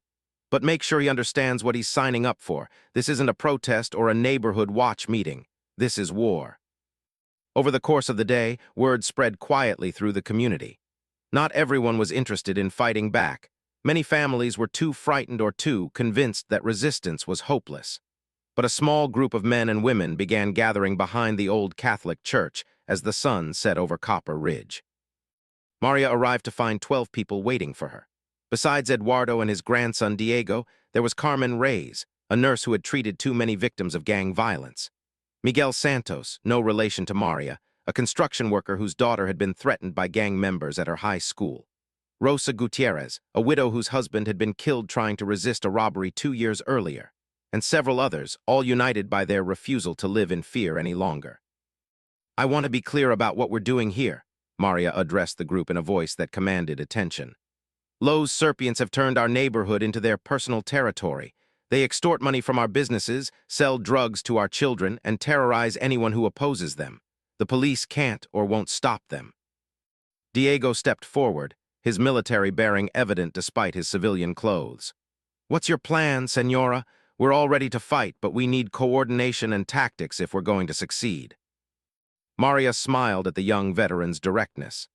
Speaker 1: "But make sure he understands what he's signing up for. This isn't a protest or a neighborhood watch meeting. This is war." Over the course of the day, word spread quietly through the community. Not everyone was interested in fighting back. Many families were too frightened or too convinced that resistance was hopeless. But a small group of men and women began gathering behind the old Catholic church as the sun set over Copper Ridge. Maria arrived to find 12 people waiting for her. Besides Eduardo and his grandson Diego, there was Carmen Reyes, a nurse who had treated too many victims of gang violence. Miguel Santos, no relation to Maria, a construction worker whose daughter had been threatened by gang members at her high school. Rosa Gutierrez, a widow whose husband had been killed trying to resist a robbery 2 years earlier, and several others, all united by their refusal to live in fear any longer. "I want to be clear about what we're doing here," Maria addressed the group in a voice that commanded attention. "Los Serpients have turned our neighborhood into their personal territory. They extort money from our businesses, sell drugs to our children, and terrorize anyone who opposes them. The police can't or won't stop them." Diego stepped forward, his military bearing evident despite his civilian clothes. "What's your plan, Senora? We're all ready to fight, but we need coordination and tactics if we're going to succeed." Maria smiled at the young veteran's directness.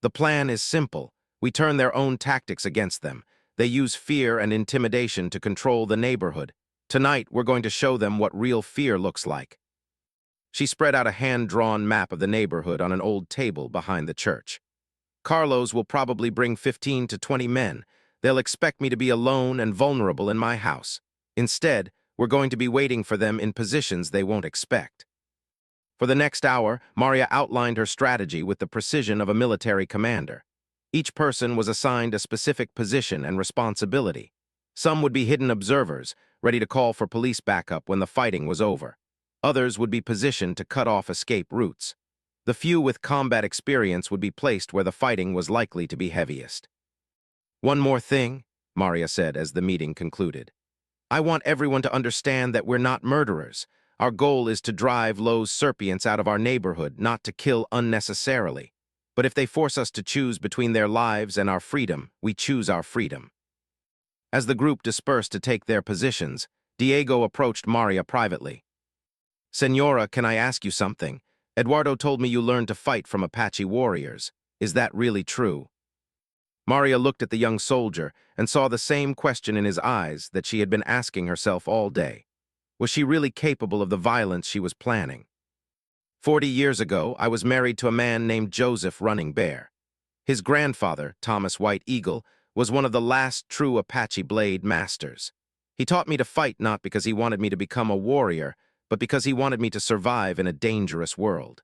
Speaker 1: "The plan is simple. We turn their own tactics against them. They use fear and intimidation to control the neighborhood. Tonight, we're going to show them what real fear looks like." She spread out a hand-drawn map of the neighborhood on an old table behind the church. "Carlos will probably bring 15 to 20 men. They'll expect me to be alone and vulnerable in my house. Instead, we're going to be waiting for them in positions they won't expect." For the next hour, Maria outlined her strategy with the precision of a military commander. Each person was assigned a specific position and responsibility. Some would be hidden observers, ready to call for police backup when the fighting was over. Others would be positioned to cut off escape routes. The few with combat experience would be placed where the fighting was likely to be heaviest. "One more thing," Maria said as the meeting concluded. "I want everyone to understand that we're not murderers. Our goal is to drive Lowe's serpients out of our neighborhood, not to kill unnecessarily. But if they force us to choose between their lives and our freedom, we choose our freedom." As the group dispersed to take their positions, Diego approached Maria privately. "Senora, can I ask you something? Eduardo told me you learned to fight from Apache warriors. Is that really true?" Maria looked at the young soldier and saw the same question in his eyes that she had been asking herself all day. Was she really capable of the violence she was planning? 40 years ago, I was married to a man named Joseph Running Bear. His grandfather, Thomas White Eagle, was one of the last true Apache blade masters. He taught me to fight not because he wanted me to become a warrior, but because he wanted me to survive in a dangerous world.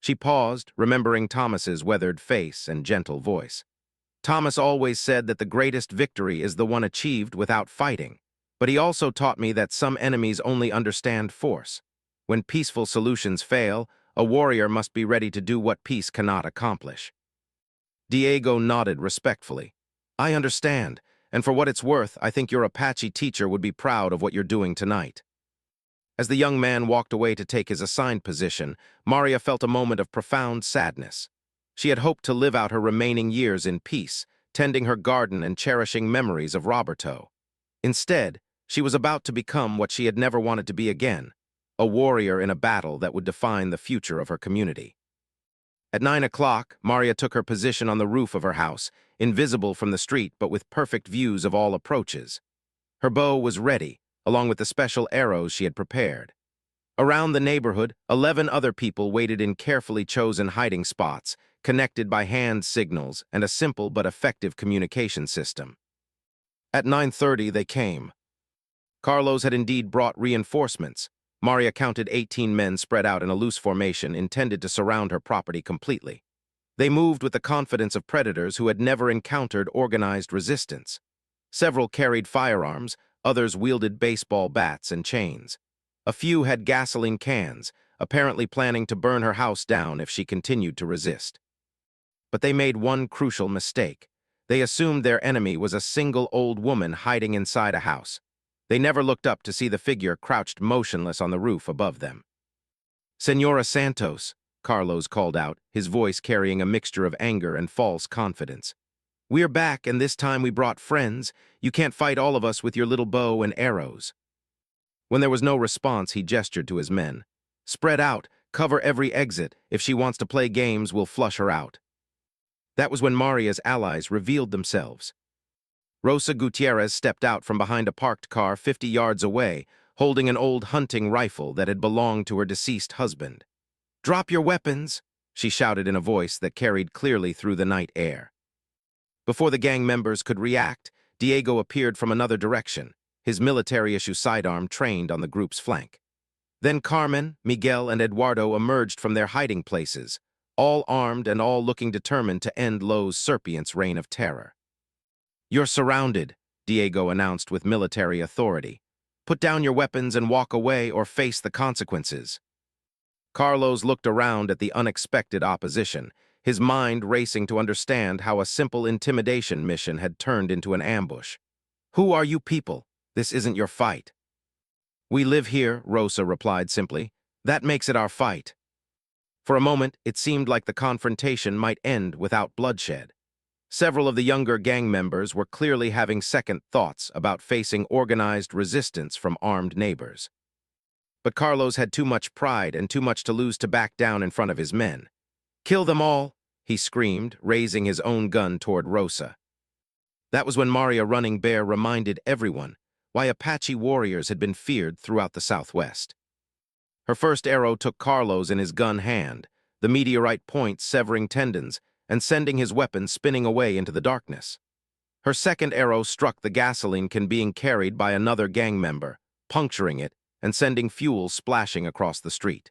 Speaker 1: She paused, remembering Thomas's weathered face and gentle voice. Thomas always said that the greatest victory is the one achieved without fighting, but he also taught me that some enemies only understand force. When peaceful solutions fail, a warrior must be ready to do what peace cannot accomplish. Diego nodded respectfully. "I understand, and for what it's worth, I think your Apache teacher would be proud of what you're doing tonight." As the young man walked away to take his assigned position, Maria felt a moment of profound sadness. She had hoped to live out her remaining years in peace, tending her garden and cherishing memories of Roberto. Instead, she was about to become what she had never wanted to be again, a warrior in a battle that would define the future of her community. At 9 o'clock, Maria took her position on the roof of her house, invisible from the street but with perfect views of all approaches. Her bow was ready, along with the special arrows she had prepared. Around the neighborhood, 11 other people waited in carefully chosen hiding spots, connected by hand signals and a simple but effective communication system. At 9:30, they came. Carlos had indeed brought reinforcements. Maria counted 18 men spread out in a loose formation intended to surround her property completely. They moved with the confidence of predators who had never encountered organized resistance. Several carried firearms, others wielded baseball bats and chains. A few had gasoline cans, apparently planning to burn her house down if she continued to resist. But they made one crucial mistake. They assumed their enemy was a single old woman hiding inside a house. They never looked up to see the figure crouched motionless on the roof above them. "Senora Santos," Carlos called out, his voice carrying a mixture of anger and false confidence. "We're back, and this time we brought friends. You can't fight all of us with your little bow and arrows." When there was no response, he gestured to his men. "Spread out, cover every exit. If she wants to play games, we'll flush her out." That was when Maria's allies revealed themselves. Rosa Gutierrez stepped out from behind a parked car 50 yards away, holding an old hunting rifle that had belonged to her deceased husband. "Drop your weapons," she shouted in a voice that carried clearly through the night air. Before the gang members could react, Diego appeared from another direction, his military-issue sidearm trained on the group's flank. Then Carmen, Miguel, and Eduardo emerged from their hiding places, all armed and all looking determined to end Lowe's serpient's reign of terror. "You're surrounded," Diego announced with military authority. "Put down your weapons and walk away or face the consequences." Carlos looked around at the unexpected opposition, his mind racing to understand how a simple intimidation mission had turned into an ambush. "Who are you people? This isn't your fight." "We live here," Rosa replied simply. "That makes it our fight." For a moment, it seemed like the confrontation might end without bloodshed. Several of the younger gang members were clearly having second thoughts about facing organized resistance from armed neighbors. But Carlos had too much pride and too much to lose to back down in front of his men. "Kill them all," he screamed, raising his own gun toward Rosa. That was when Maria Running Bear reminded everyone why Apache warriors had been feared throughout the Southwest. Her first arrow took Carlos in his gun hand, the meteorite point severing tendons and sending his weapon spinning away into the darkness. Her second arrow struck the gasoline can being carried by another gang member, puncturing it and sending fuel splashing across the street.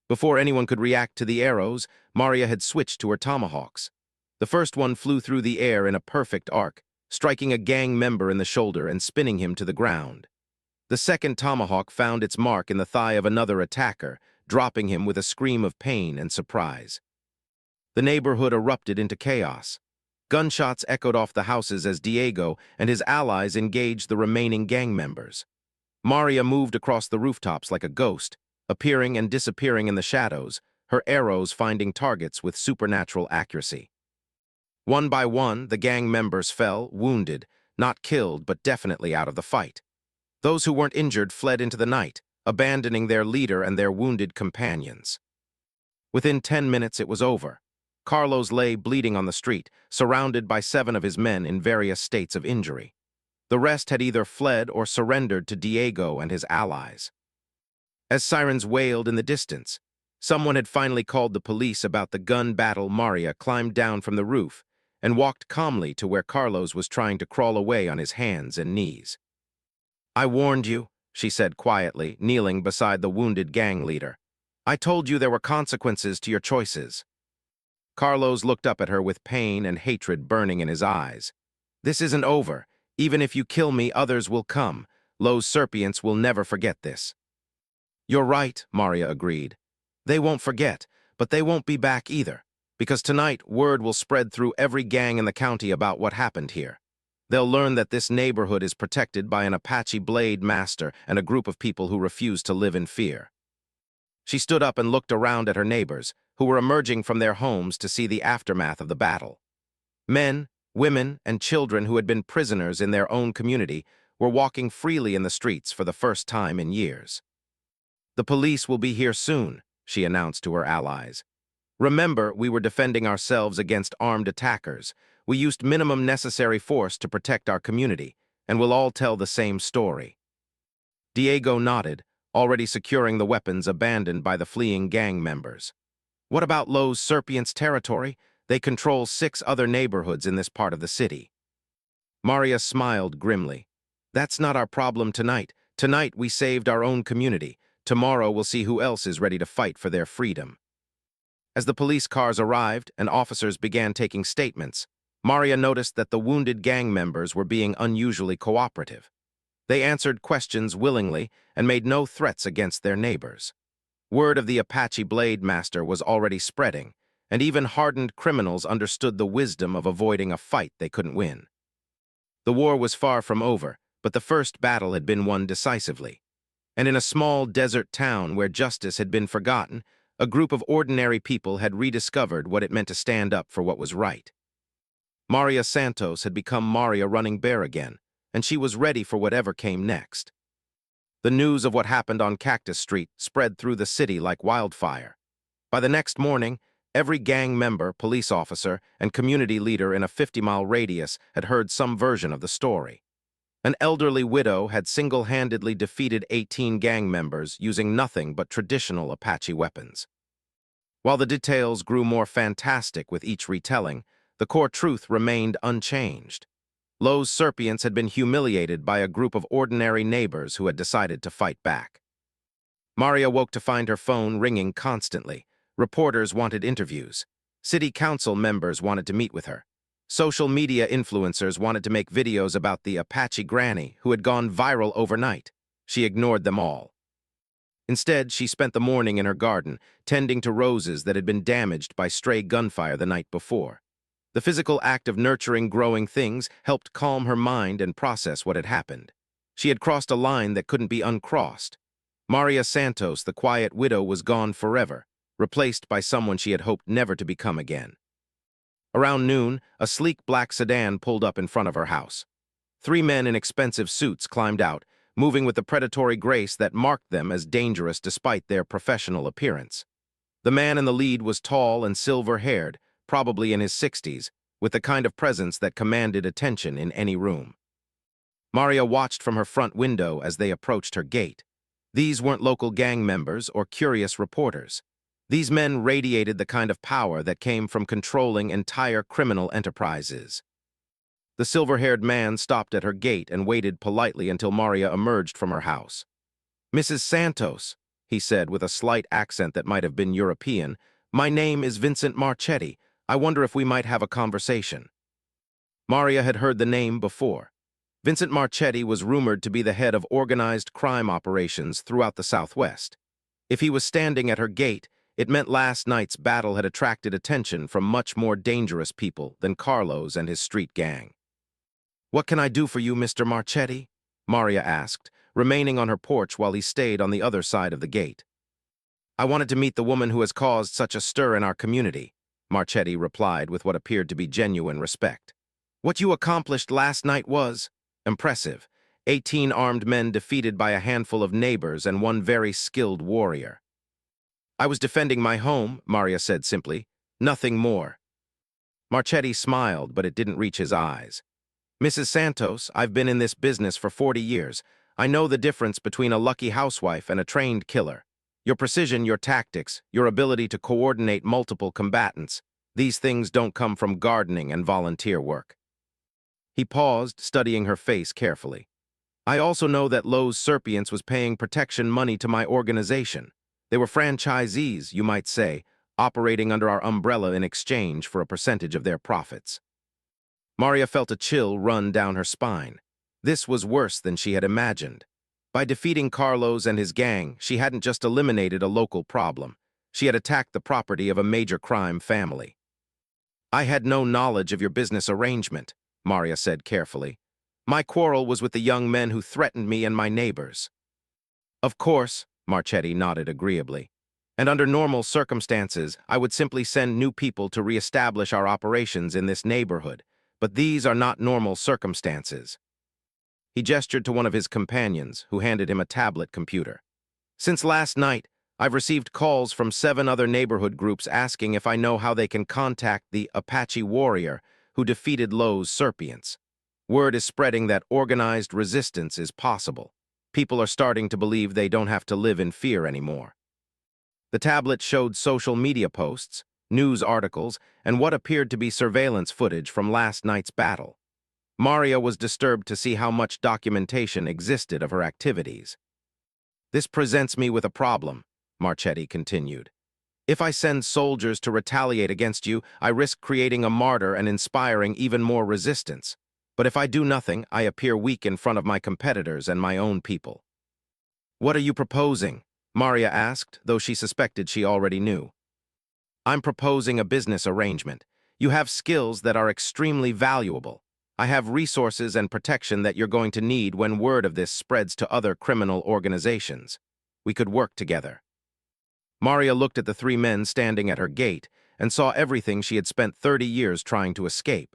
Speaker 1: Before anyone could react to the arrows, Maria had switched to her tomahawks. The first one flew through the air in a perfect arc, striking a gang member in the shoulder and spinning him to the ground. The second tomahawk found its mark in the thigh of another attacker, dropping him with a scream of pain and surprise. The neighborhood erupted into chaos. Gunshots echoed off the houses as Diego and his allies engaged the remaining gang members. Maria moved across the rooftops like a ghost, appearing and disappearing in the shadows, her arrows finding targets with supernatural accuracy. One by one, the gang members fell, wounded, not killed but definitely out of the fight. Those who weren't injured fled into the night, abandoning their leader and their wounded companions. Within 10 minutes it was over. Carlos lay bleeding on the street, surrounded by 7 of his men in various states of injury. The rest had either fled or surrendered to Diego and his allies. As sirens wailed in the distance, someone had finally called the police about the gun battle. Maria climbed down from the roof and walked calmly to where Carlos was trying to crawl away on his hands and knees. "I warned you," she said quietly, kneeling beside the wounded gang leader. "I told you there were consequences to your choices." Carlos looked up at her with pain and hatred burning in his eyes. "This isn't over. Even if you kill me, others will come. Los Serpients will never forget this." "You're right," Maria agreed. "They won't forget, but they won't be back either, because tonight word will spread through every gang in the county about what happened here. They'll learn that this neighborhood is protected by an Apache blade master and a group of people who refuse to live in fear." She stood up and looked around at her neighbors, who were emerging from their homes to see the aftermath of the battle. Men, women, and children who had been prisoners in their own community were walking freely in the streets for the first time in years. "The police will be here soon," she announced to her allies. "Remember, we were defending ourselves against armed attackers. We used minimum necessary force to protect our community, and we'll all tell the same story." Diego nodded, already securing the weapons abandoned by the fleeing gang members. "What about Los Serpients' territory? They control 6 other neighborhoods in this part of the city." Maria smiled grimly. "That's not our problem tonight. Tonight we saved our own community. Tomorrow we'll see who else is ready to fight for their freedom." As the police cars arrived and officers began taking statements, Maria noticed that the wounded gang members were being unusually cooperative. They answered questions willingly and made no threats against their neighbors. Word of the Apache blade master was already spreading, and even hardened criminals understood the wisdom of avoiding a fight they couldn't win. The war was far from over, but the first battle had been won decisively. And in a small desert town where justice had been forgotten, a group of ordinary people had rediscovered what it meant to stand up for what was right. Maria Santos had become Maria Running Bear again, and she was ready for whatever came next. The news of what happened on Cactus Street spread through the city like wildfire. By the next morning, every gang member, police officer, and community leader in a 50-mile radius had heard some version of the story. An elderly widow had single-handedly defeated 18 gang members using nothing but traditional Apache weapons. While the details grew more fantastic with each retelling, the core truth remained unchanged. Los Serpients had been humiliated by a group of ordinary neighbors who had decided to fight back. Maria woke to find her phone ringing constantly. Reporters wanted interviews. City council members wanted to meet with her. Social media influencers wanted to make videos about the Apache granny who had gone viral overnight. She ignored them all. Instead, she spent the morning in her garden, tending to roses that had been damaged by stray gunfire the night before. The physical act of nurturing growing things helped calm her mind and process what had happened. She had crossed a line that couldn't be uncrossed. Maria Santos, the quiet widow, was gone forever, replaced by someone she had hoped never to become again. Around noon, a sleek black sedan pulled up in front of her house. 3 men in expensive suits climbed out, moving with the predatory grace that marked them as dangerous despite their professional appearance. The man in the lead was tall and silver-haired, probably in his 60s, with the kind of presence that commanded attention in any room. Maria watched from her front window as they approached her gate. These weren't local gang members or curious reporters. These men radiated the kind of power that came from controlling entire criminal enterprises. The silver-haired man stopped at her gate and waited politely until Maria emerged from her house. "Mrs. Santos," he said with a slight accent that might have been European. My name is Vincent Marchetti. I wonder if we might have a conversation. Maria had heard the name before. Vincent Marchetti was rumored to be the head of organized crime operations throughout the Southwest. If he was standing at her gate, it meant last night's battle had attracted attention from much more dangerous people than Carlos and his street gang. What can I do for you, Mr. Marchetti? Maria asked, remaining on her porch while he stayed on the other side of the gate. I wanted to meet the woman who has caused such a stir in our community, Marchetti replied with what appeared to be genuine respect. What you accomplished last night was impressive. 18 armed men defeated by a handful of neighbors and one very skilled warrior. I was defending my home, Maria said simply. Nothing more. Marchetti smiled, but it didn't reach his eyes. Mrs. Santos, I've been in this business for 40 years. I know the difference between a lucky housewife and a trained killer. Your precision, your tactics, your ability to coordinate multiple combatants. These things don't come from gardening and volunteer work. He paused, studying her face carefully. I also know that Lowe's Serpients was paying protection money to my organization. They were franchisees, you might say, operating under our umbrella in exchange for a percentage of their profits. Maria felt a chill run down her spine. This was worse than she had imagined. By defeating Carlos and his gang, she hadn't just eliminated a local problem. She had attacked the property of a major crime family. I had no knowledge of your business arrangement, Maria said carefully. My quarrel was with the young men who threatened me and my neighbors. Of course, Marchetti nodded agreeably. And under normal circumstances, I would simply send new people to reestablish our operations in this neighborhood. But these are not normal circumstances. He gestured to one of his companions, who handed him a tablet computer. Since last night, I've received calls from 7 other neighborhood groups asking if I know how they can contact the Apache warrior who defeated Lowe's Serpients. Word is spreading that organized resistance is possible. People are starting to believe they don't have to live in fear anymore. The tablet showed social media posts, news articles, and what appeared to be surveillance footage from last night's battle. Maria was disturbed to see how much documentation existed of her activities. This presents me with a problem, Marchetti continued. If I send soldiers to retaliate against you, I risk creating a martyr and inspiring even more resistance. But if I do nothing, I appear weak in front of my competitors and my own people. What are you proposing? Maria asked, though she suspected she already knew. I'm proposing a business arrangement. You have skills that are extremely valuable. I have resources and protection that you're going to need when word of this spreads to other criminal organizations. We could work together. Maria looked at the 3 men standing at her gate and saw everything she had spent 30 years trying to escape.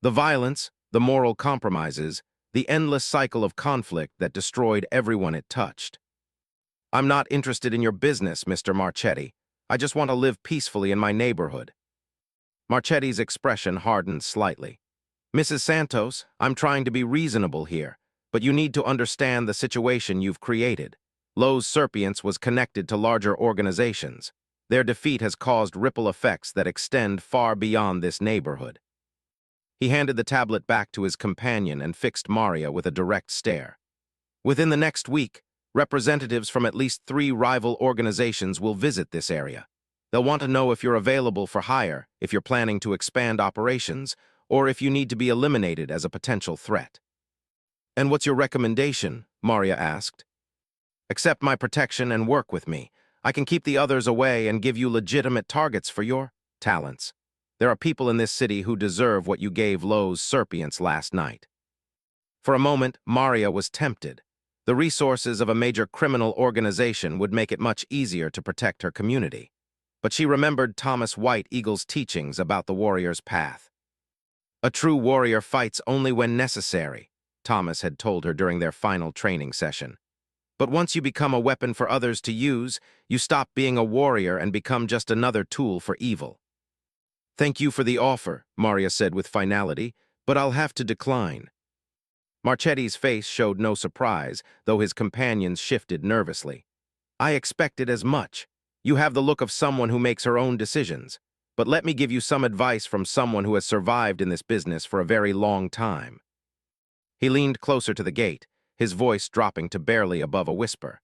Speaker 1: The violence, the moral compromises, the endless cycle of conflict that destroyed everyone it touched. I'm not interested in your business, Mr. Marchetti. I just want to live peacefully in my neighborhood. Marchetti's expression hardened slightly. Mrs. Santos, I'm trying to be reasonable here, but you need to understand the situation you've created. Lowe's Serpients was connected to larger organizations. Their defeat has caused ripple effects that extend far beyond this neighborhood. He handed the tablet back to his companion and fixed Maria with a direct stare. Within the next week, representatives from at least 3 rival organizations will visit this area. They'll want to know if you're available for hire, if you're planning to expand operations, or if you need to be eliminated as a potential threat. And what's your recommendation? Maria asked. Accept my protection and work with me. I can keep the others away and give you legitimate targets for your talents. There are people in this city who deserve what you gave Lowe's Serpients last night. For a moment, Maria was tempted. The resources of a major criminal organization would make it much easier to protect her community. But she remembered Thomas White Eagle's teachings about the warrior's path. A true warrior fights only when necessary, Thomas had told her during their final training session. But once you become a weapon for others to use, you stop being a warrior and become just another tool for evil. Thank you for the offer, Maria said with finality, but I'll have to decline. Marchetti's face showed no surprise, though his companions shifted nervously. I expected as much. You have the look of someone who makes her own decisions. But let me give you some advice from someone who has survived in this business for a very long time. He leaned closer to the gate, his voice dropping to barely above a whisper.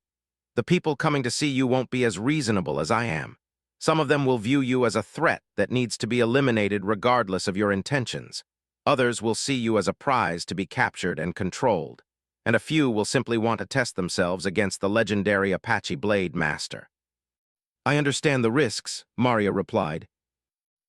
Speaker 1: The people coming to see you won't be as reasonable as I am. Some of them will view you as a threat that needs to be eliminated regardless of your intentions. Others will see you as a prize to be captured and controlled. And a few will simply want to test themselves against the legendary Apache Blade Master. I understand the risks, Maria replied.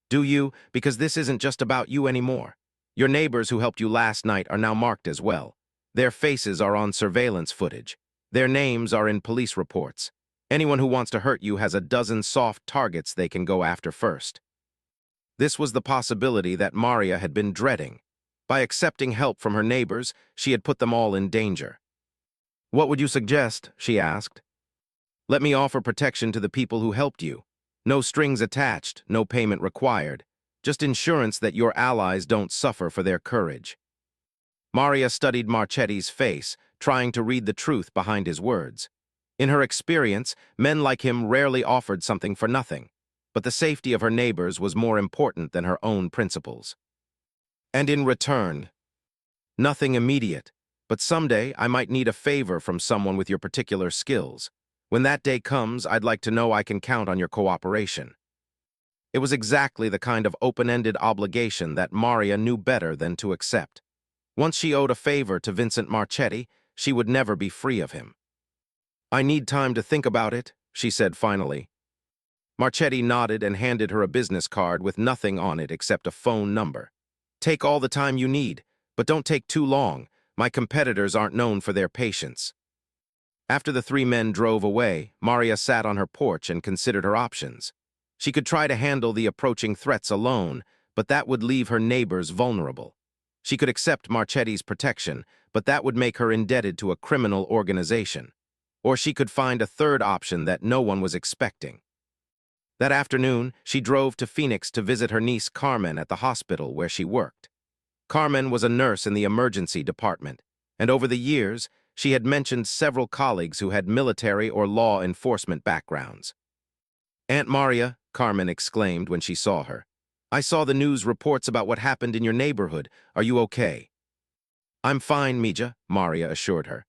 Speaker 1: Do you? Because this isn't just about you anymore. Your neighbors who helped you last night are now marked as well. Their faces are on surveillance footage. Their names are in police reports. Anyone who wants to hurt you has a dozen soft targets they can go after first. This was the possibility that Maria had been dreading. By accepting help from her neighbors, she had put them all in danger. What would you suggest? She asked. Let me offer protection to the people who helped you. No strings attached, no payment required. Just insurance that your allies don't suffer for their courage. Maria studied Marchetti's face, trying to read the truth behind his words. In her experience, men like him rarely offered something for nothing, but the safety of her neighbors was more important than her own principles. And in return, nothing immediate, but someday I might need a favor from someone with your particular skills. When that day comes, I'd like to know I can count on your cooperation. It was exactly the kind of open-ended obligation that Maria knew better than to accept. Once she owed a favor to Vincent Marchetti, she would never be free of him. I need time to think about it, she said finally. Marchetti nodded and handed her a business card with nothing on it except a phone number. Take all the time you need, but don't take too long. My competitors aren't known for their patience. After the three men drove away, Maria sat on her porch and considered her options. She could try to handle the approaching threats alone, but that would leave her neighbors vulnerable. She could accept Marchetti's protection, but that would make her indebted to a criminal organization. Or she could find a third option that no one was expecting. That afternoon, she drove to Phoenix to visit her niece Carmen at the hospital where she worked. Carmen was a nurse in the emergency department, and over the years, she had mentioned several colleagues who had military or law enforcement backgrounds. Aunt Maria, Carmen exclaimed when she saw her. I saw the news reports about what happened in your neighborhood. Are you okay? I'm fine, Mija, Maria assured her.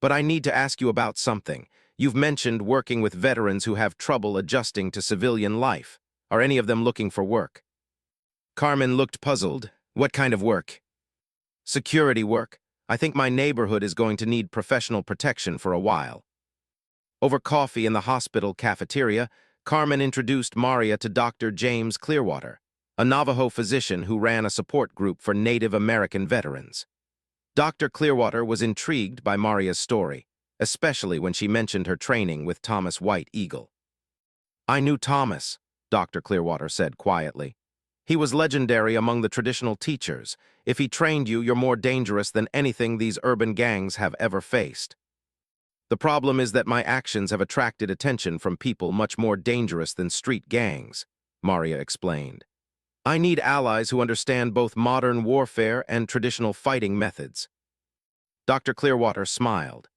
Speaker 1: But I need to ask you about something. You've mentioned working with veterans who have trouble adjusting to civilian life. Are any of them looking for work? Carmen looked puzzled. What kind of work? Security work. I think my neighborhood is going to need professional protection for a while. Over coffee in the hospital cafeteria, Carmen introduced Maria to Dr. James Clearwater, a Navajo physician who ran a support group for Native American veterans. Dr. Clearwater was intrigued by Maria's story, especially when she mentioned her training with Thomas White Eagle. I knew Thomas, Dr. Clearwater said quietly. He was legendary among the traditional teachers. If he trained you, you're more dangerous than anything these urban gangs have ever faced. The problem is that my actions have attracted attention from people much more dangerous than street gangs, Maria explained. I need allies who understand both modern warfare and traditional fighting methods. Dr. Clearwater smiled.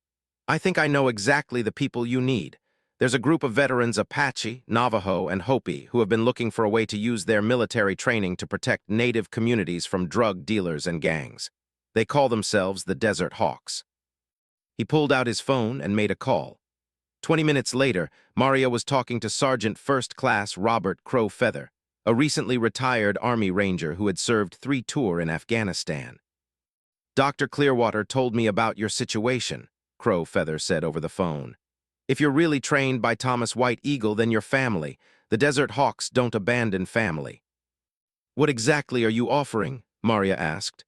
Speaker 1: I think I know exactly the people you need. There's a group of veterans Apache, Navajo, and Hopi who have been looking for a way to use their military training to protect native communities from drug dealers and gangs. They call themselves the Desert Hawks. He pulled out his phone and made a call. 20 minutes later, Maria was talking to Sergeant First Class Robert Crow Feather, a recently retired Army Ranger who had served 3 tours in Afghanistan. Dr. Clearwater told me about your situation, Crow Feather said over the phone. If you're really trained by Thomas White Eagle, then you're family. The Desert Hawks don't abandon family. What exactly are you offering? Maria asked.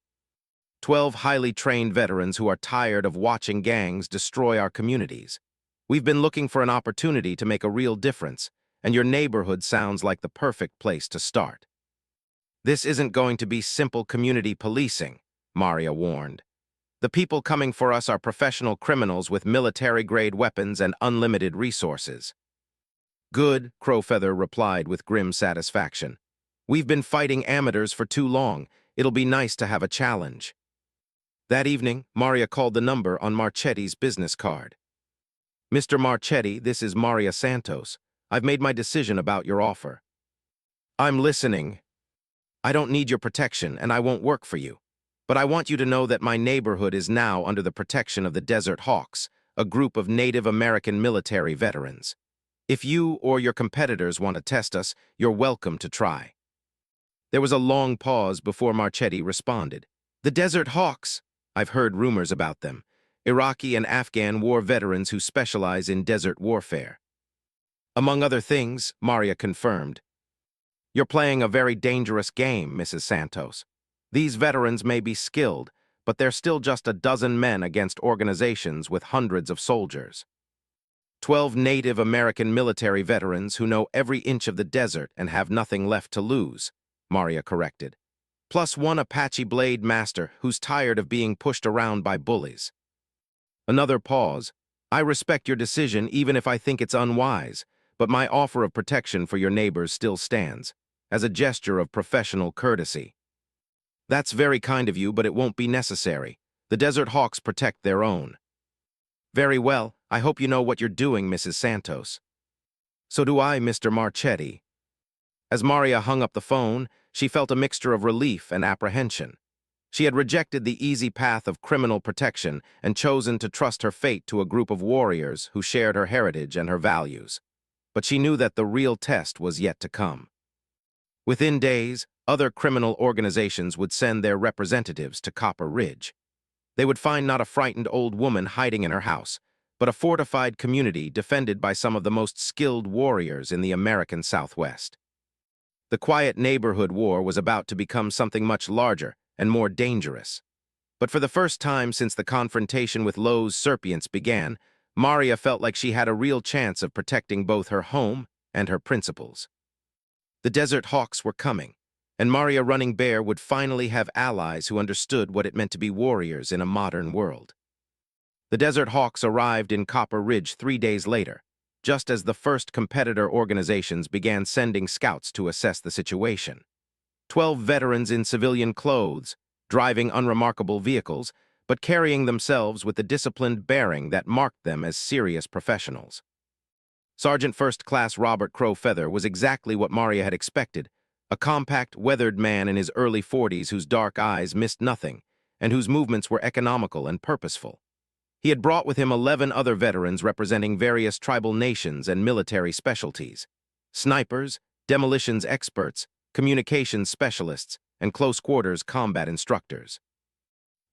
Speaker 1: 12 highly trained veterans who are tired of watching gangs destroy our communities. We've been looking for an opportunity to make a real difference, and your neighborhood sounds like the perfect place to start. This isn't going to be simple community policing, Maria warned. The people coming for us are professional criminals with military-grade weapons and unlimited resources. Good, Crowfeather replied with grim satisfaction. We've been fighting amateurs for too long. It'll be nice to have a challenge. That evening, Maria called the number on Marchetti's business card. Mr. Marchetti, this is Maria Santos. I've made my decision about your offer. I'm listening. I don't need your protection, and I won't work for you. But I want you to know that my neighborhood is now under the protection of the Desert Hawks, a group of Native American military veterans. If you or your competitors want to test us, you're welcome to try. There was a long pause before Marchetti responded. The Desert Hawks. I've heard rumors about them. Iraqi and Afghan war veterans who specialize in desert warfare. Among other things, Maria confirmed. You're playing a very dangerous game, Mrs. Santos. These veterans may be skilled, but they're still just a dozen men against organizations with hundreds of soldiers. 12 Native American military veterans who know every inch of the desert and have nothing left to lose, Maria corrected. Plus one Apache blade master who's tired of being pushed around by bullies. Another pause. I respect your decision even if I think it's unwise, but my offer of protection for your neighbors still stands, as a gesture of professional courtesy. That's very kind of you, but it won't be necessary. The Desert Hawks protect their own. Very well, I hope you know what you're doing, Mrs. Santos. So do I, Mr. Marchetti. As Maria hung up the phone, she felt a mixture of relief and apprehension. She had rejected the easy path of criminal protection and chosen to trust her fate to a group of warriors who shared her heritage and her values. But she knew that the real test was yet to come. Within days, other criminal organizations would send their representatives to Copper Ridge. They would find not a frightened old woman hiding in her house, but a fortified community defended by some of the most skilled warriors in the American Southwest. The quiet neighborhood war was about to become something much larger and more dangerous. But for the first time since the confrontation with Lowe's Serpients began, Maria felt like she had a real chance of protecting both her home and her principles. The Desert Hawks were coming, and Maria Running Bear would finally have allies who understood what it meant to be warriors in a modern world. The Desert Hawks arrived in Copper Ridge 3 days later, just as the first competitor organizations began sending scouts to assess the situation. 12 veterans in civilian clothes, driving unremarkable vehicles, but carrying themselves with the disciplined bearing that marked them as serious professionals. Sergeant First Class Robert Crow Feather was exactly what Maria had expected, a compact, weathered man in his early 40s whose dark eyes missed nothing, and whose movements were economical and purposeful. He had brought with him 11 other veterans representing various tribal nations and military specialties: snipers, demolitions experts, communications specialists, and close-quarters combat instructors.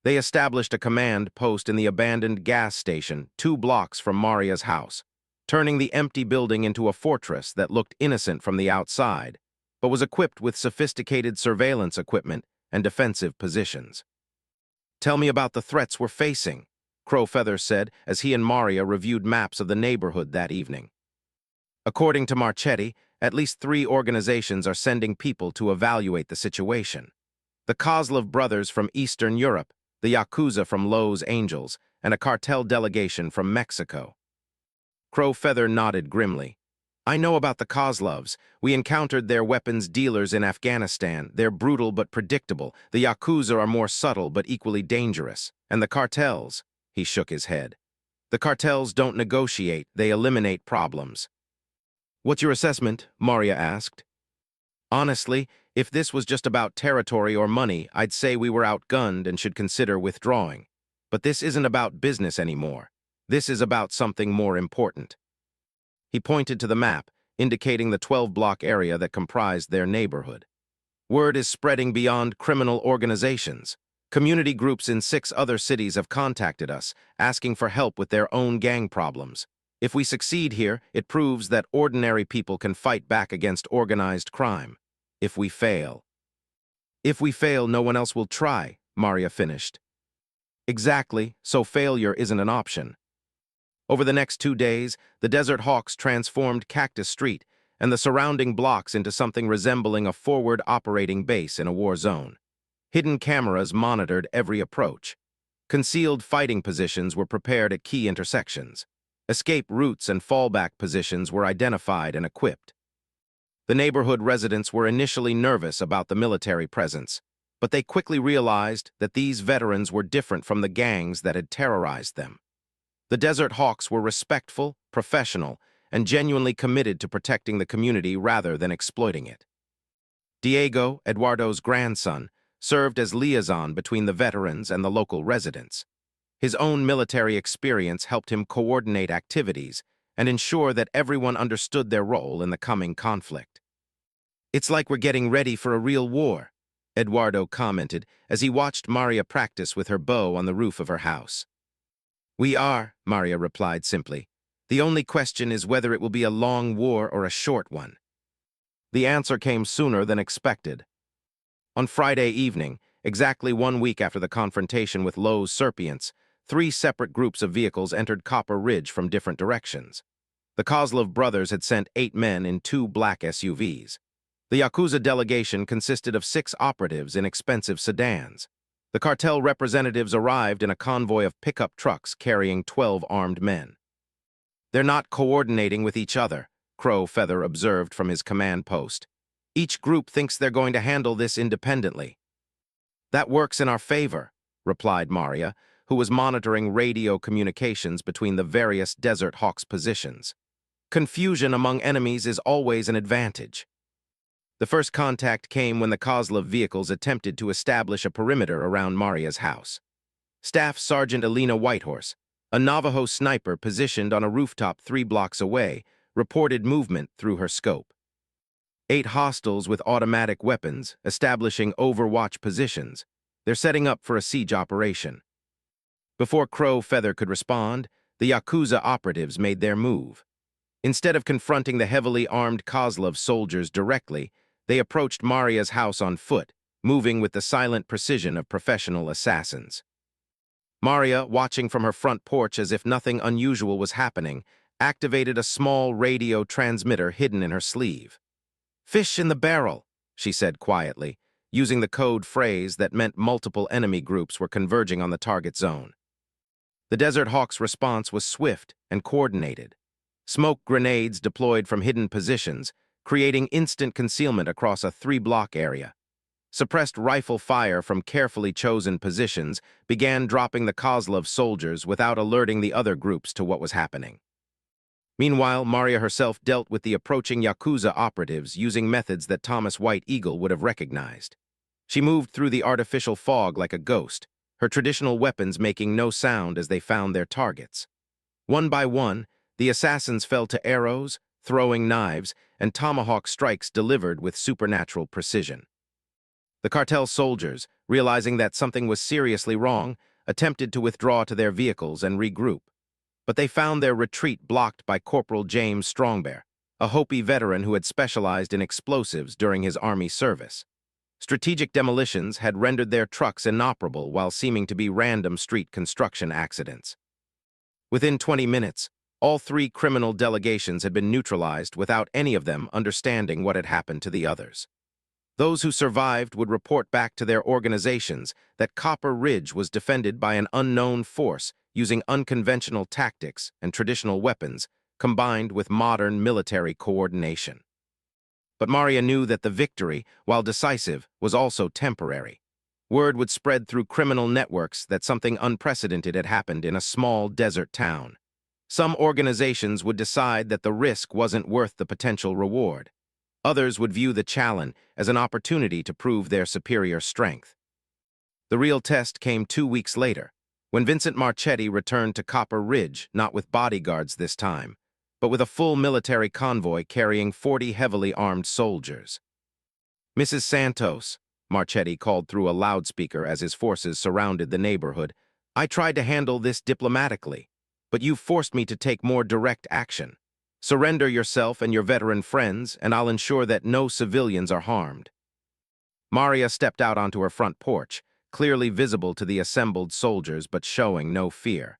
Speaker 1: They established a command post in the abandoned gas station 2 blocks from Maria's house, turning the empty building into a fortress that looked innocent from the outside, but was equipped with sophisticated surveillance equipment and defensive positions. Tell me about the threats we're facing, Crow Feather said as he and Maria reviewed maps of the neighborhood that evening. According to Marchetti, at least 3 organizations are sending people to evaluate the situation. The Kozlov brothers from Eastern Europe, the Yakuza from Lowe's Angels, and a cartel delegation from Mexico. Crow Feather nodded grimly. I know about the Kozlovs. We encountered their weapons dealers in Afghanistan. They're brutal but predictable. The Yakuza are more subtle but equally dangerous. And the cartels, he shook his head. The cartels don't negotiate, they eliminate problems. What's your assessment? Maria asked. Honestly, if this was just about territory or money, I'd say we were outgunned and should consider withdrawing. But this isn't about business anymore. This is about something more important. He pointed to the map, indicating the 12-block area that comprised their neighborhood. Word is spreading beyond criminal organizations. Community groups in 6 other cities have contacted us, asking for help with their own gang problems. If we succeed here, it proves that ordinary people can fight back against organized crime. If we fail, no one else will try, Maria finished. Exactly, so failure isn't an option. Over the next 2 days, the Desert Hawks transformed Cactus Street and the surrounding blocks into something resembling a forward operating base in a war zone. Hidden cameras monitored every approach. Concealed fighting positions were prepared at key intersections. Escape routes and fallback positions were identified and equipped. The neighborhood residents were initially nervous about the military presence, but they quickly realized that these veterans were different from the gangs that had terrorized them. The Desert Hawks were respectful, professional, and genuinely committed to protecting the community rather than exploiting it. Diego, Eduardo's grandson, served as liaison between the veterans and the local residents. His own military experience helped him coordinate activities and ensure that everyone understood their role in the coming conflict. "It's like we're getting ready for a real war," Eduardo commented as he watched Maria practice with her bow on the roof of her house. "We are," Maria replied simply. "The only question is whether it will be a long war or a short one." The answer came sooner than expected. On Friday evening, exactly 1 week after the confrontation with Lowe's Serpients, 3 separate groups of vehicles entered Copper Ridge from different directions. The Kozlov brothers had sent 8 men in 2 black SUVs. The Yakuza delegation consisted of 6 operatives in expensive sedans. The cartel representatives arrived in a convoy of pickup trucks carrying 12 armed men. "They're not coordinating with each other," Crow Feather observed from his command post. "Each group thinks they're going to handle this independently." "That works in our favor," replied Maria, who was monitoring radio communications between the various Desert Hawks positions. "Confusion among enemies is always an advantage." The first contact came when the Kozlov vehicles attempted to establish a perimeter around Maria's house. Staff Sergeant Elena Whitehorse, a Navajo sniper positioned on a rooftop 3 blocks away, reported movement through her scope. 8 hostiles with automatic weapons establishing overwatch positions. They're setting up for a siege operation. Before Crow Feather could respond, the Yakuza operatives made their move. Instead of confronting the heavily armed Kozlov soldiers directly, they approached Maria's house on foot, moving with the silent precision of professional assassins. Maria, watching from her front porch as if nothing unusual was happening, activated a small radio transmitter hidden in her sleeve. "Fish in the barrel," she said quietly, using the code phrase that meant multiple enemy groups were converging on the target zone. The Desert Hawk's response was swift and coordinated. Smoke grenades deployed from hidden positions, creating instant concealment across a 3-block area. Suppressed rifle fire from carefully chosen positions began dropping the Kozlov soldiers without alerting the other groups to what was happening. Meanwhile, Maria herself dealt with the approaching Yakuza operatives using methods that Thomas White Eagle would have recognized. She moved through the artificial fog like a ghost, her traditional weapons making no sound as they found their targets. One by one, the assassins fell to arrows, throwing knives, and tomahawk strikes delivered with supernatural precision. The cartel soldiers, realizing that something was seriously wrong, attempted to withdraw to their vehicles and regroup. But they found their retreat blocked by Corporal James Strongbear, a Hopi veteran who had specialized in explosives during his Army service. Strategic demolitions had rendered their trucks inoperable while seeming to be random street construction accidents. Within 20 minutes, all 3 criminal delegations had been neutralized without any of them understanding what had happened to the others. Those who survived would report back to their organizations that Copper Ridge was defended by an unknown force using unconventional tactics and traditional weapons combined with modern military coordination. But Maria knew that the victory, while decisive, was also temporary. Word would spread through criminal networks that something unprecedented had happened in a small desert town. Some organizations would decide that the risk wasn't worth the potential reward. Others would view the challenge as an opportunity to prove their superior strength. The real test came 2 weeks later, when Vincent Marchetti returned to Copper Ridge, not with bodyguards this time, but with a full military convoy carrying 40 heavily armed soldiers. "Mrs. Santos," Marchetti called through a loudspeaker as his forces surrounded the neighborhood, "I tried to handle this diplomatically, but you've forced me to take more direct action. Surrender yourself and your veteran friends, and I'll ensure that no civilians are harmed." Maria stepped out onto her front porch, clearly visible to the assembled soldiers but showing no fear.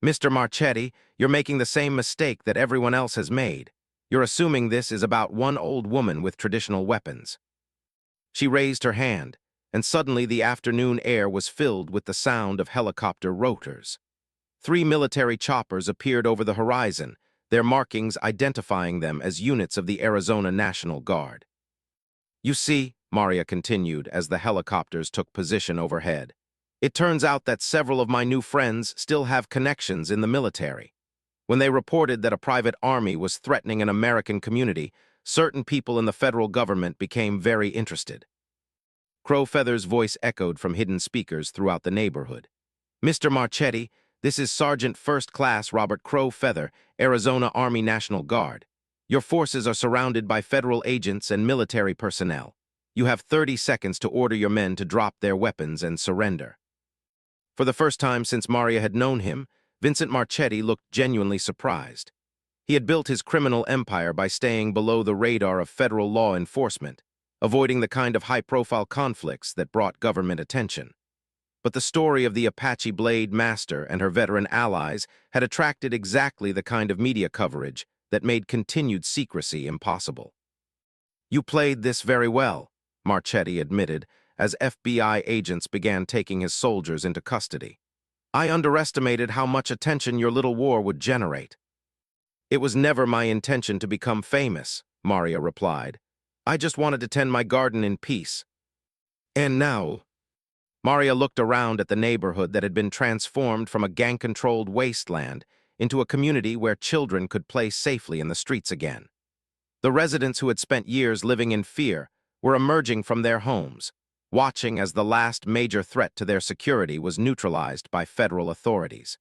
Speaker 1: "Mr. Marchetti, you're making the same mistake that everyone else has made. You're assuming this is about one old woman with traditional weapons." She raised her hand, and suddenly the afternoon air was filled with the sound of helicopter rotors. 3 military choppers appeared over the horizon, their markings identifying them as units of the Arizona National Guard. "You see," Maria continued as the helicopters took position overhead, "it turns out that several of my new friends still have connections in the military. When they reported that a private army was threatening an American community, certain people in the federal government became very interested." Crow Feather's voice echoed from hidden speakers throughout the neighborhood. Mr. Marchetti, this is Sergeant First Class Robert Crow Feather, Arizona Army National Guard. Your forces are surrounded by federal agents and military personnel. You have 30 seconds to order your men to drop their weapons and surrender. For the first time since Maria had known him, Vincent Marchetti looked genuinely surprised. He had built his criminal empire by staying below the radar of federal law enforcement, avoiding the kind of high-profile conflicts that brought government attention. But the story of the Apache Blade Master and her veteran allies had attracted exactly the kind of media coverage that made continued secrecy impossible. You played this very well, Marchetti admitted, as FBI agents began taking his soldiers into custody. I underestimated how much attention your little war would generate. It was never my intention to become famous, Maria replied. I just wanted to tend my garden in peace. And now, Maria looked around at the neighborhood that had been transformed from a gang-controlled wasteland into a community where children could play safely in the streets again. The residents who had spent years living in fear were emerging from their homes, watching as the last major threat to their security was neutralized by federal authorities.